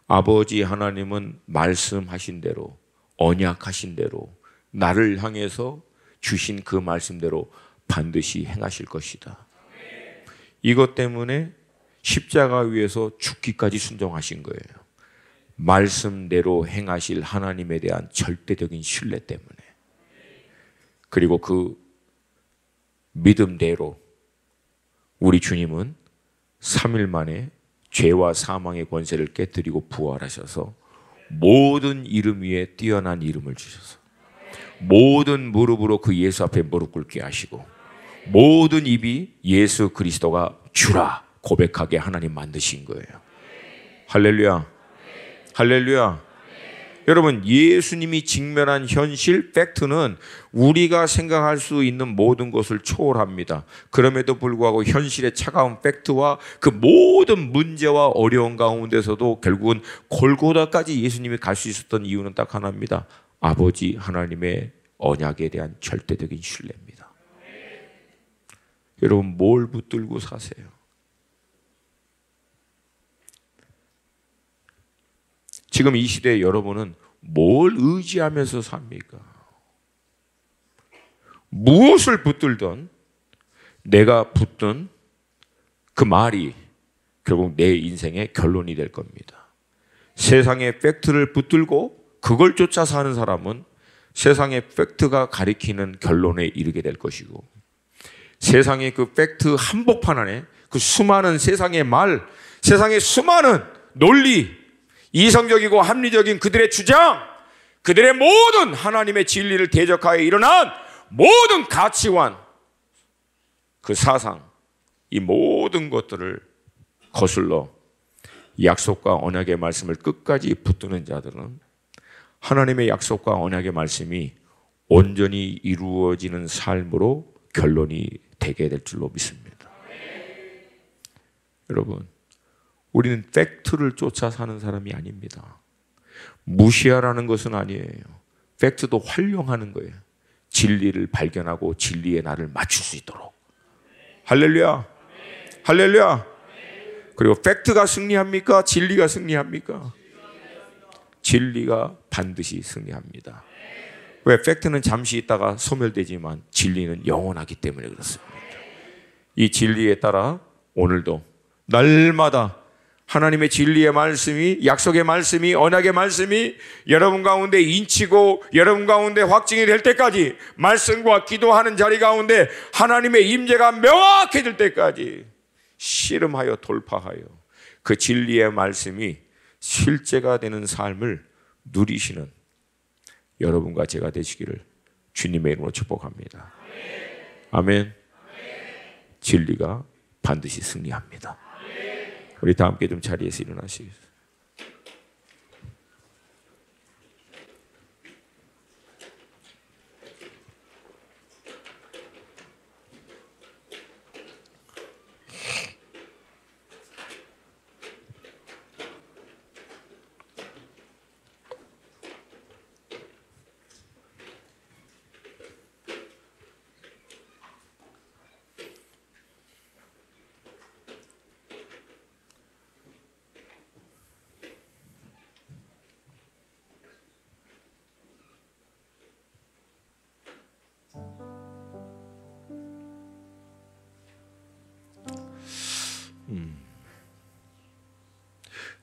아버지 하나님은 말씀하신 대로, 언약하신 대로 나를 향해서 주신 그 말씀대로 반드시 행하실 것이다. 이것 때문에 십자가 위에서 죽기까지 순종하신 거예요. 말씀대로 행하실 하나님에 대한 절대적인 신뢰 때문에. 그리고 그 믿음대로 우리 주님은 3일 만에 죄와 사망의 권세를 깨뜨리고 부활하셔서 모든 이름 위에 뛰어난 이름을 주셔서 모든 무릎으로 그 예수 앞에 무릎 꿇게 하시고 모든 입이 예수 그리스도가 주라 고백하게 하나님 만드신 거예요. 할렐루야. 할렐루야. 여러분, 예수님이 직면한 현실, 팩트는 우리가 생각할 수 있는 모든 것을 초월합니다. 그럼에도 불구하고 현실의 차가운 팩트와 그 모든 문제와 어려운 가운데서도 결국은 골고다까지 예수님이 갈 수 있었던 이유는 딱 하나입니다. 아버지 하나님의 언약에 대한 절대적인 신뢰입니다. 여러분, 뭘 붙들고 사세요? 지금 이 시대에 여러분은 뭘 의지하면서 삽니까? 무엇을 붙들든 내가 붙든 그 말이 결국 내 인생의 결론이 될 겁니다. 세상의 팩트를 붙들고 그걸 쫓아 사는 사람은 세상의 팩트가 가리키는 결론에 이르게 될 것이고, 세상의 그 팩트 한복판 안에 그 수많은 세상의 말, 세상의 수많은 논리, 이성적이고 합리적인 그들의 주장, 그들의 모든 하나님의 진리를 대적하여 일어난 모든 가치관, 그 사상, 이 모든 것들을 거슬러 약속과 언약의 말씀을 끝까지 붙드는 자들은 하나님의 약속과 언약의 말씀이 온전히 이루어지는 삶으로 결론이 되게 될 줄로 믿습니다. 여러분, 우리는 팩트를 쫓아 사는 사람이 아닙니다. 무시하라는 것은 아니에요. 팩트도 활용하는 거예요. 진리를 발견하고 진리에 나를 맞출 수 있도록. 할렐루야. 할렐루야. 그리고 팩트가 승리합니까? 진리가 승리합니까? 진리가 반드시 승리합니다. 왜? 팩트는 잠시 있다가 소멸되지만 진리는 영원하기 때문에 그렇습니다. 이 진리에 따라 오늘도 날마다 하나님의 진리의 말씀이, 약속의 말씀이, 언약의 말씀이 여러분 가운데 인치고 여러분 가운데 확증이 될 때까지, 말씀과 기도하는 자리 가운데 하나님의 임재가 명확해질 때까지 씨름하여 돌파하여 그 진리의 말씀이 실제가 되는 삶을 누리시는 여러분과 제가 되시기를 주님의 이름으로 축복합니다. 아멘. 진리가 반드시 승리합니다. 우리 다 함께 좀 자리에서 일어나시겠습니다.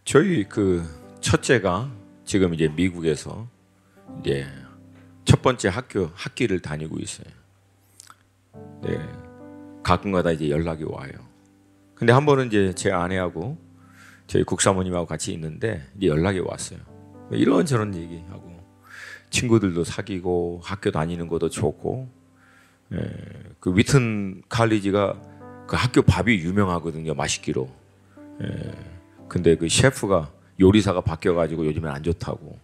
저희 그 첫째가 지금 이제 미국에서 이제 첫 번째 학기를 다니고 있어요. 네, 가끔가다 이제 연락이 와요. 근데 한 번은 이제 제 아내하고 저희 국사모님하고 같이 있는데 이제 연락이 왔어요. 이런저런 얘기하고 친구들도 사귀고 학교 다니는 것도 좋고, 그 위튼 칼리지가 그 학교 밥이 유명하거든요, 맛있기로. 근데 그 셰프가 요리사가 바뀌어가지고 요즘엔 안 좋다고.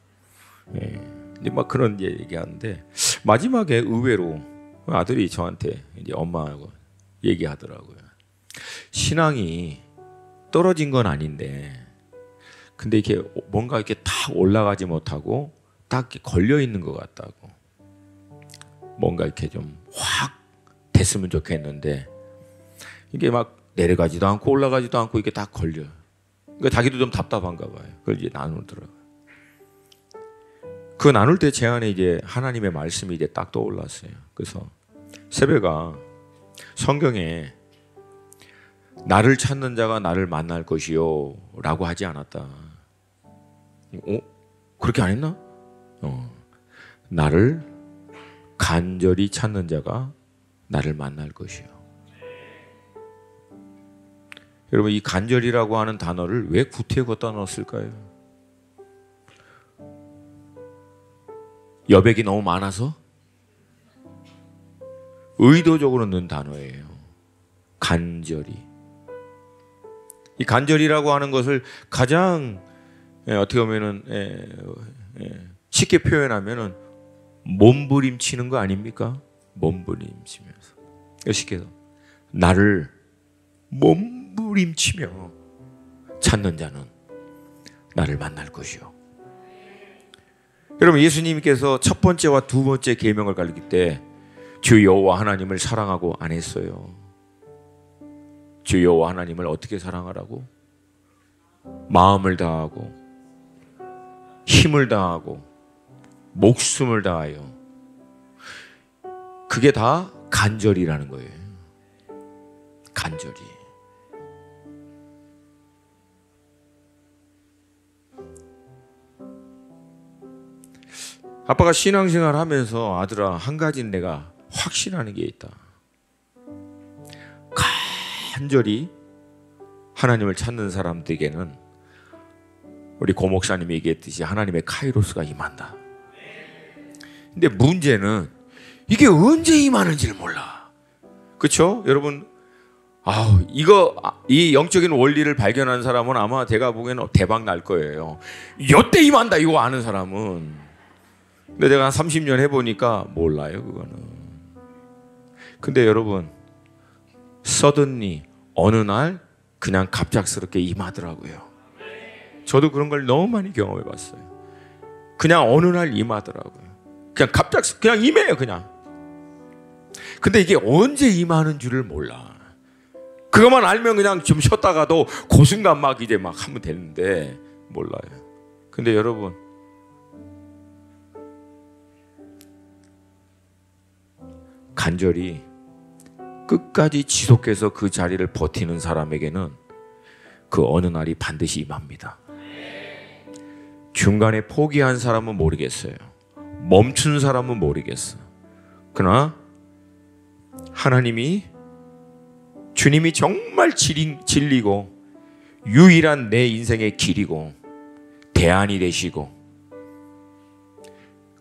이제 막 그런 얘기하는데 마지막에 의외로 아들이 저한테 이제 엄마하고 얘기하더라고요. 신앙이 떨어진 건 아닌데, 근데 이렇게 뭔가 이렇게 탁 올라가지 못하고 딱 걸려 있는 것 같다고. 뭔가 이렇게 좀 확 됐으면 좋겠는데 이게 막 내려가지도 않고 올라가지도 않고 이게 딱 걸려. 그러니까 자기도 좀 답답한가 봐요. 그걸 이제 나누더라고요. 그 나눌 때 제 안에 이제 하나님의 말씀이 이제 딱 떠올랐어요. 그래서 새벽아, 성경에 나를 찾는 자가 나를 만날 것이요 라고 하지 않았다. 그렇게 안 했나? 나를 간절히 찾는 자가 나를 만날 것이요. 여러분, 이 간절이라고 하는 단어를 왜 구태여 갖다 넣었을까요? 여백이 너무 많아서? 의도적으로 넣은 단어예요. 간절히. 이 간절이라고 하는 것을 가장 어떻게 보면은 쉽게 표현하면은 몸부림치는 거 아닙니까? 몸부림치면서 쉽게 해서 나를 몸부림치며 찾는 자는 나를 만날 것이요. 여러분, 예수님께서 첫 번째와 두 번째 계명을 가르칠 때 주 여호와 하나님을 사랑하고 안 했어요. 주 여호와 하나님을 어떻게 사랑하라고? 마음을 다하고 힘을 다하고 목숨을 다하여. 그게 다 간절이라는 거예요. 간절히. 아빠가 신앙생활 하면서 아들아, 한 가지는 내가 확신하는 게 있다. 간절히 하나님을 찾는 사람들에게는 우리 고 목사님이 얘기했듯이 하나님의 카이로스가 임한다. 근데 문제는 이게 언제 임하는지를 몰라. 그렇죠? 여러분, 이 영적인 원리를 발견한 사람은 아마 제가 보기에는 대박 날 거예요. 이때 임한다 이거 아는 사람은. 근데 내가 한 30년 해보니까 몰라요 그거는. 근데 여러분, suddenly 어느 날 그냥 갑작스럽게 임하더라고요. 저도 그런 걸 너무 많이 경험해 봤어요. 그냥 어느 날 임하더라고요. 그냥 그냥 임해요 그냥. 근데 이게 언제 임하는 줄을 몰라. 그것만 알면 그냥 좀 쉬었다가도 그 순간 막 이제 막 하면 되는데 몰라요. 근데 여러분, 간절히 끝까지 지속해서 그 자리를 버티는 사람에게는 그 어느 날이 반드시 임합니다. 중간에 포기한 사람은 모르겠어요. 멈춘 사람은 모르겠어. 그러나 주님이 정말 진리고 유일한 내 인생의 길이고 대안이 되시고,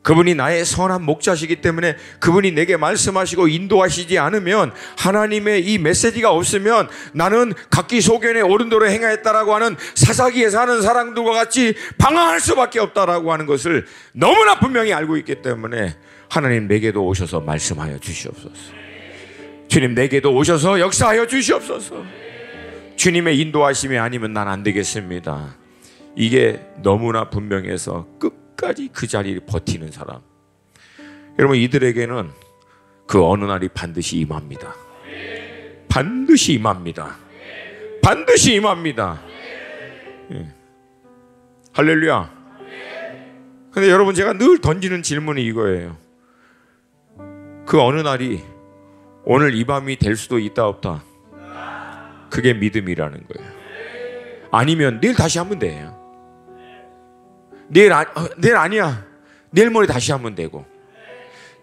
그분이 나의 선한 목자시기 때문에 그분이 내게 말씀하시고 인도하시지 않으면, 하나님의 이 메시지가 없으면 나는 각기 소견에 옳은 대로 행하였다라고 하는 사사기에 사는 사람들과 같이 방황할 수밖에 없다라고 하는 것을 너무나 분명히 알고 있기 때문에 하나님 내게도 오셔서 말씀하여 주시옵소서. 주님 내게도 오셔서 역사하여 주시옵소서. 주님의 인도하심이 아니면 난 안 되겠습니다. 이게 너무나 분명해서 끝까지 그 자리를 버티는 사람, 여러분, 이들에게는 그 어느 날이 반드시 임합니다. 반드시 임합니다. 반드시 임합니다. 예. 할렐루야. 근데 여러분, 제가 늘 던지는 질문이 이거예요. 그 어느 날이 오늘 이 밤이 될 수도 있다 없다. 그게 믿음이라는 거예요. 아니면 내일 다시 하면 돼요. 내일 아니야. 내일 모레 다시 하면 되고.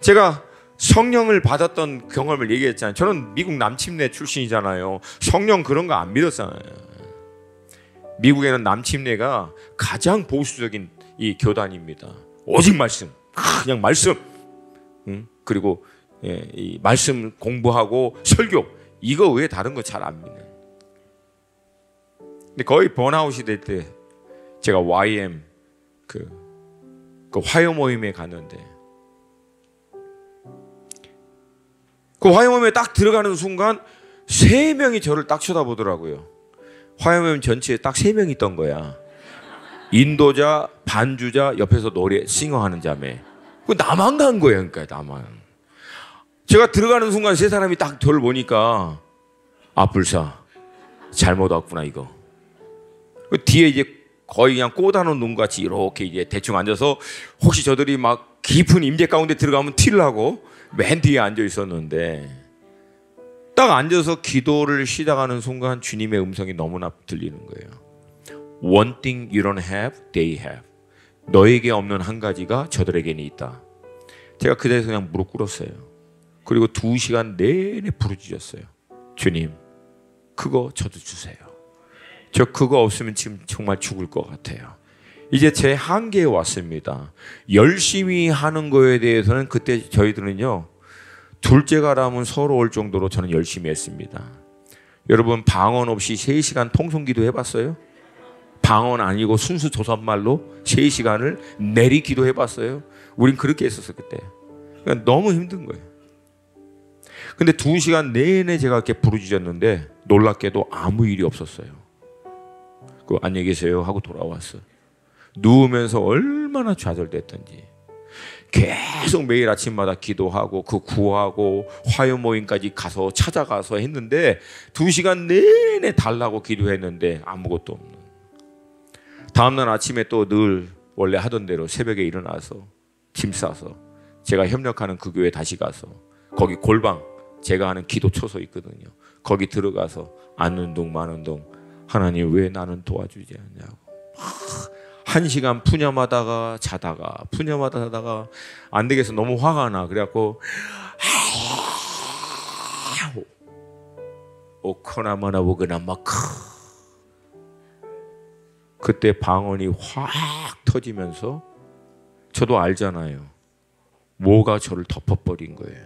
제가 성령을 받았던 경험을 얘기했잖아요. 저는 미국 남침내 출신이잖아요. 성령 그런 거 안 믿었잖아요. 미국에는 남침내가 가장 보수적인 이 교단입니다. 오직 말씀, 그냥 말씀. 그리고 이 말씀 공부하고 설교, 이거 외에 다른 거 잘 안 믿는. 근데 거의 번아웃이 될 때 제가 YM 그 화요 모임에 갔는데, 그 화요 모임에 딱 들어가는 순간 3명이 저를 딱 쳐다보더라고요. 화요 모임 전체에 딱 3명이 있던 거야. 인도자, 반주자, 옆에서 노래 싱어하는 자매. 그 나만 간 거예요. 그러니까 나만. 제가 들어가는 순간 3사람이 딱 저를 보니까, 불사 잘못 왔구나 이거. 그 뒤에 이제 거의 그냥 꼬다놓은 눈같이 이렇게 이제 대충 앉아서, 혹시 저들이 막 깊은 임재 가운데 들어가면 튀려고 맨 뒤에 앉아 있었는데, 딱 앉아서 기도를 시작하는 순간 주님의 음성이 너무나 들리는 거예요. One thing you don't have, they have. 너에게 없는 한 가지가 저들에게는 있다. 제가 그 자리에서 그냥 무릎 꿇었어요. 그리고 2시간 내내 부르짖었어요. 주님, 그거 저도 주세요. 저 그거 없으면 지금 정말 죽을 것 같아요. 이제 제 한계에 왔습니다. 열심히 하는 거에 대해서는 그때 저희들은요, 둘째가라면 서러울 정도로 저는 열심히 했습니다. 여러분, 방언 없이 3시간 통성기도 해봤어요? 방언 아니고 순수 조선말로 3시간을 내리 기도해봤어요? 우린 그렇게 했었어 그때. 그러니까 너무 힘든 거예요. 근데 2시간 내내 제가 이렇게 부르짖었는데 놀랍게도 아무 일이 없었어요. 그 안녕히 계세요 하고 돌아왔어요. 누우면서 얼마나 좌절됐던지. 계속 매일 아침마다 기도하고 그 구하고 화요 모임까지 가서 찾아가서 했는데 2시간 내내 달라고 기도했는데 아무것도 없는. 다음날 아침에 또 늘 원래 하던 대로 새벽에 일어나서 짐 싸서 제가 협력하는 그 교회 다시 가서, 거기 골방 제가 하는 기도 초소 있거든요. 거기 들어가서 앉는 둥 마는 둥, 하나님 왜 나는 도와주지 않냐고. 1시간 푸념하다가 자다가 안 되겠어. 너무 화가 나. 그래갖고 오코나마나 보거나 막 그때 방언이 확 터지면서, 저도 알잖아요. 뭐가 저를 덮어버린 거예요.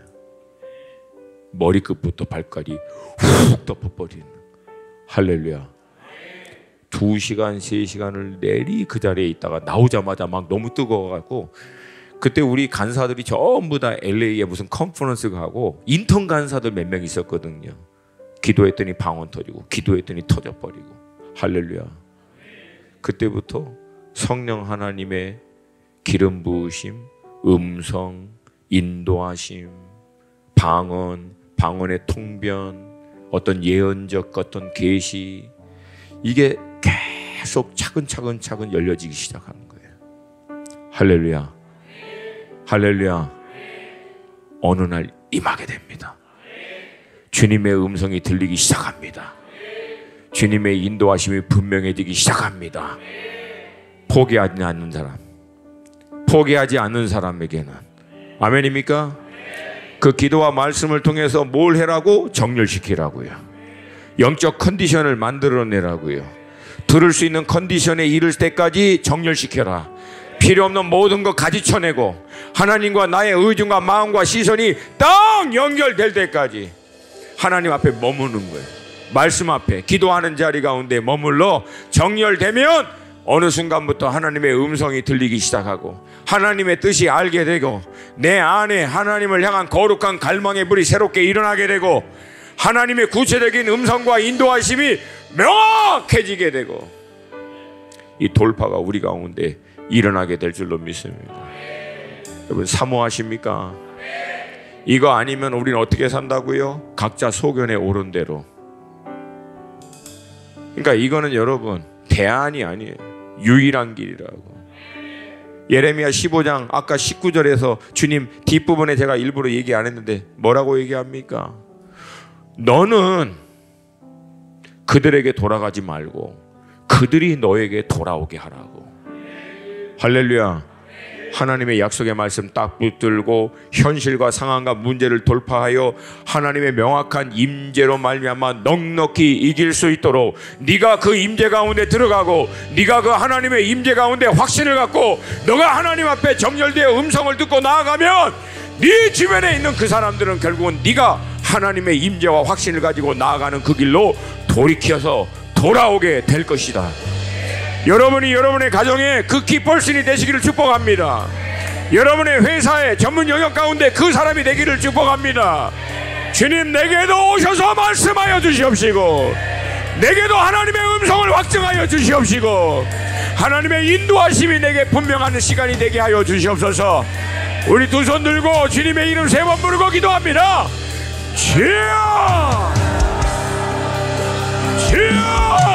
머리끝부터 발까지 훅 덮어버리는. 할렐루야. 2시간 3시간을 내리 그 자리에 있다가 나오자마자 막 너무 뜨거워가지고, 그때 우리 간사들이 전부 다 LA에 무슨 컨퍼런스가 하고 인턴 간사들 몇 명 있었거든요. 기도했더니 방언 터지고, 기도했더니 터져버리고. 할렐루야. 그때부터 성령 하나님의 기름 부으심, 음성, 인도하심, 방언, 방언의 통변, 어떤 예언적 어떤 계시, 이게 계속 차근차근 열려지기 시작하는 거예요. 할렐루야. 할렐루야. 어느 날 임하게 됩니다. 주님의 음성이 들리기 시작합니다. 주님의 인도하심이 분명해지기 시작합니다. 포기하지 않는 사람, 포기하지 않는 사람에게는, 아멘입니까? 그 기도와 말씀을 통해서 뭘 해라고? 정렬시키라고요. 영적 컨디션을 만들어내라고요. 들을 수 있는 컨디션에 이를 때까지 정렬시켜라. 필요 없는 모든 거 가지쳐내고 하나님과 나의 의중과 마음과 시선이 딱 연결될 때까지 하나님 앞에 머무는 거예요. 말씀 앞에 기도하는 자리 가운데 머물러 정렬되면 어느 순간부터 하나님의 음성이 들리기 시작하고 하나님의 뜻이 알게 되고 내 안에 하나님을 향한 거룩한 갈망의 불이 새롭게 일어나게 되고 하나님의 구체적인 음성과 인도하심이 명확해지게 되고 이 돌파가 우리 가운데 일어나게 될 줄로 믿습니다. 여러분 사모하십니까? 이거 아니면 우리는 어떻게 산다고요? 각자 소견에 오른 대로. 그러니까 이거는 여러분 대안이 아니에요. 유일한 길이라고. 예레미야 15장 아까 19절에서 주님 뒷부분에 제가 일부러 얘기 안 했는데 뭐라고 얘기합니까? 너는 그들에게 돌아가지 말고 그들이 너에게 돌아오게 하라고. 할렐루야. 하나님의 약속의 말씀 딱 붙들고 현실과 상황과 문제를 돌파하여 하나님의 명확한 임재로 말미암아 넉넉히 이길 수 있도록 네가 그 임재 가운데 들어가고 네가 그 하나님의 임재 가운데 확신을 갖고 너가 하나님 앞에 정렬되어 음성을 듣고 나아가면 네 주변에 있는 그 사람들은 결국은 네가 하나님의 임재와 확신을 가지고 나아가는 그 길로 돌이켜서 돌아오게 될 것이다. 여러분이 여러분의 가정에 그 키퍼슨이 되시기를 축복합니다. 여러분의 회사의 전문 영역 가운데 그 사람이 되기를 축복합니다. 주님 내게도 오셔서 말씀하여 주시옵시고 내게도 하나님의 음성을 확증하여 주시옵시고 하나님의 인도하심이 내게 분명한 시간이 되게 하여 주시옵소서. 우리 두 손 들고 주님의 이름 3번 부르고 기도합니다. 주여! 주여!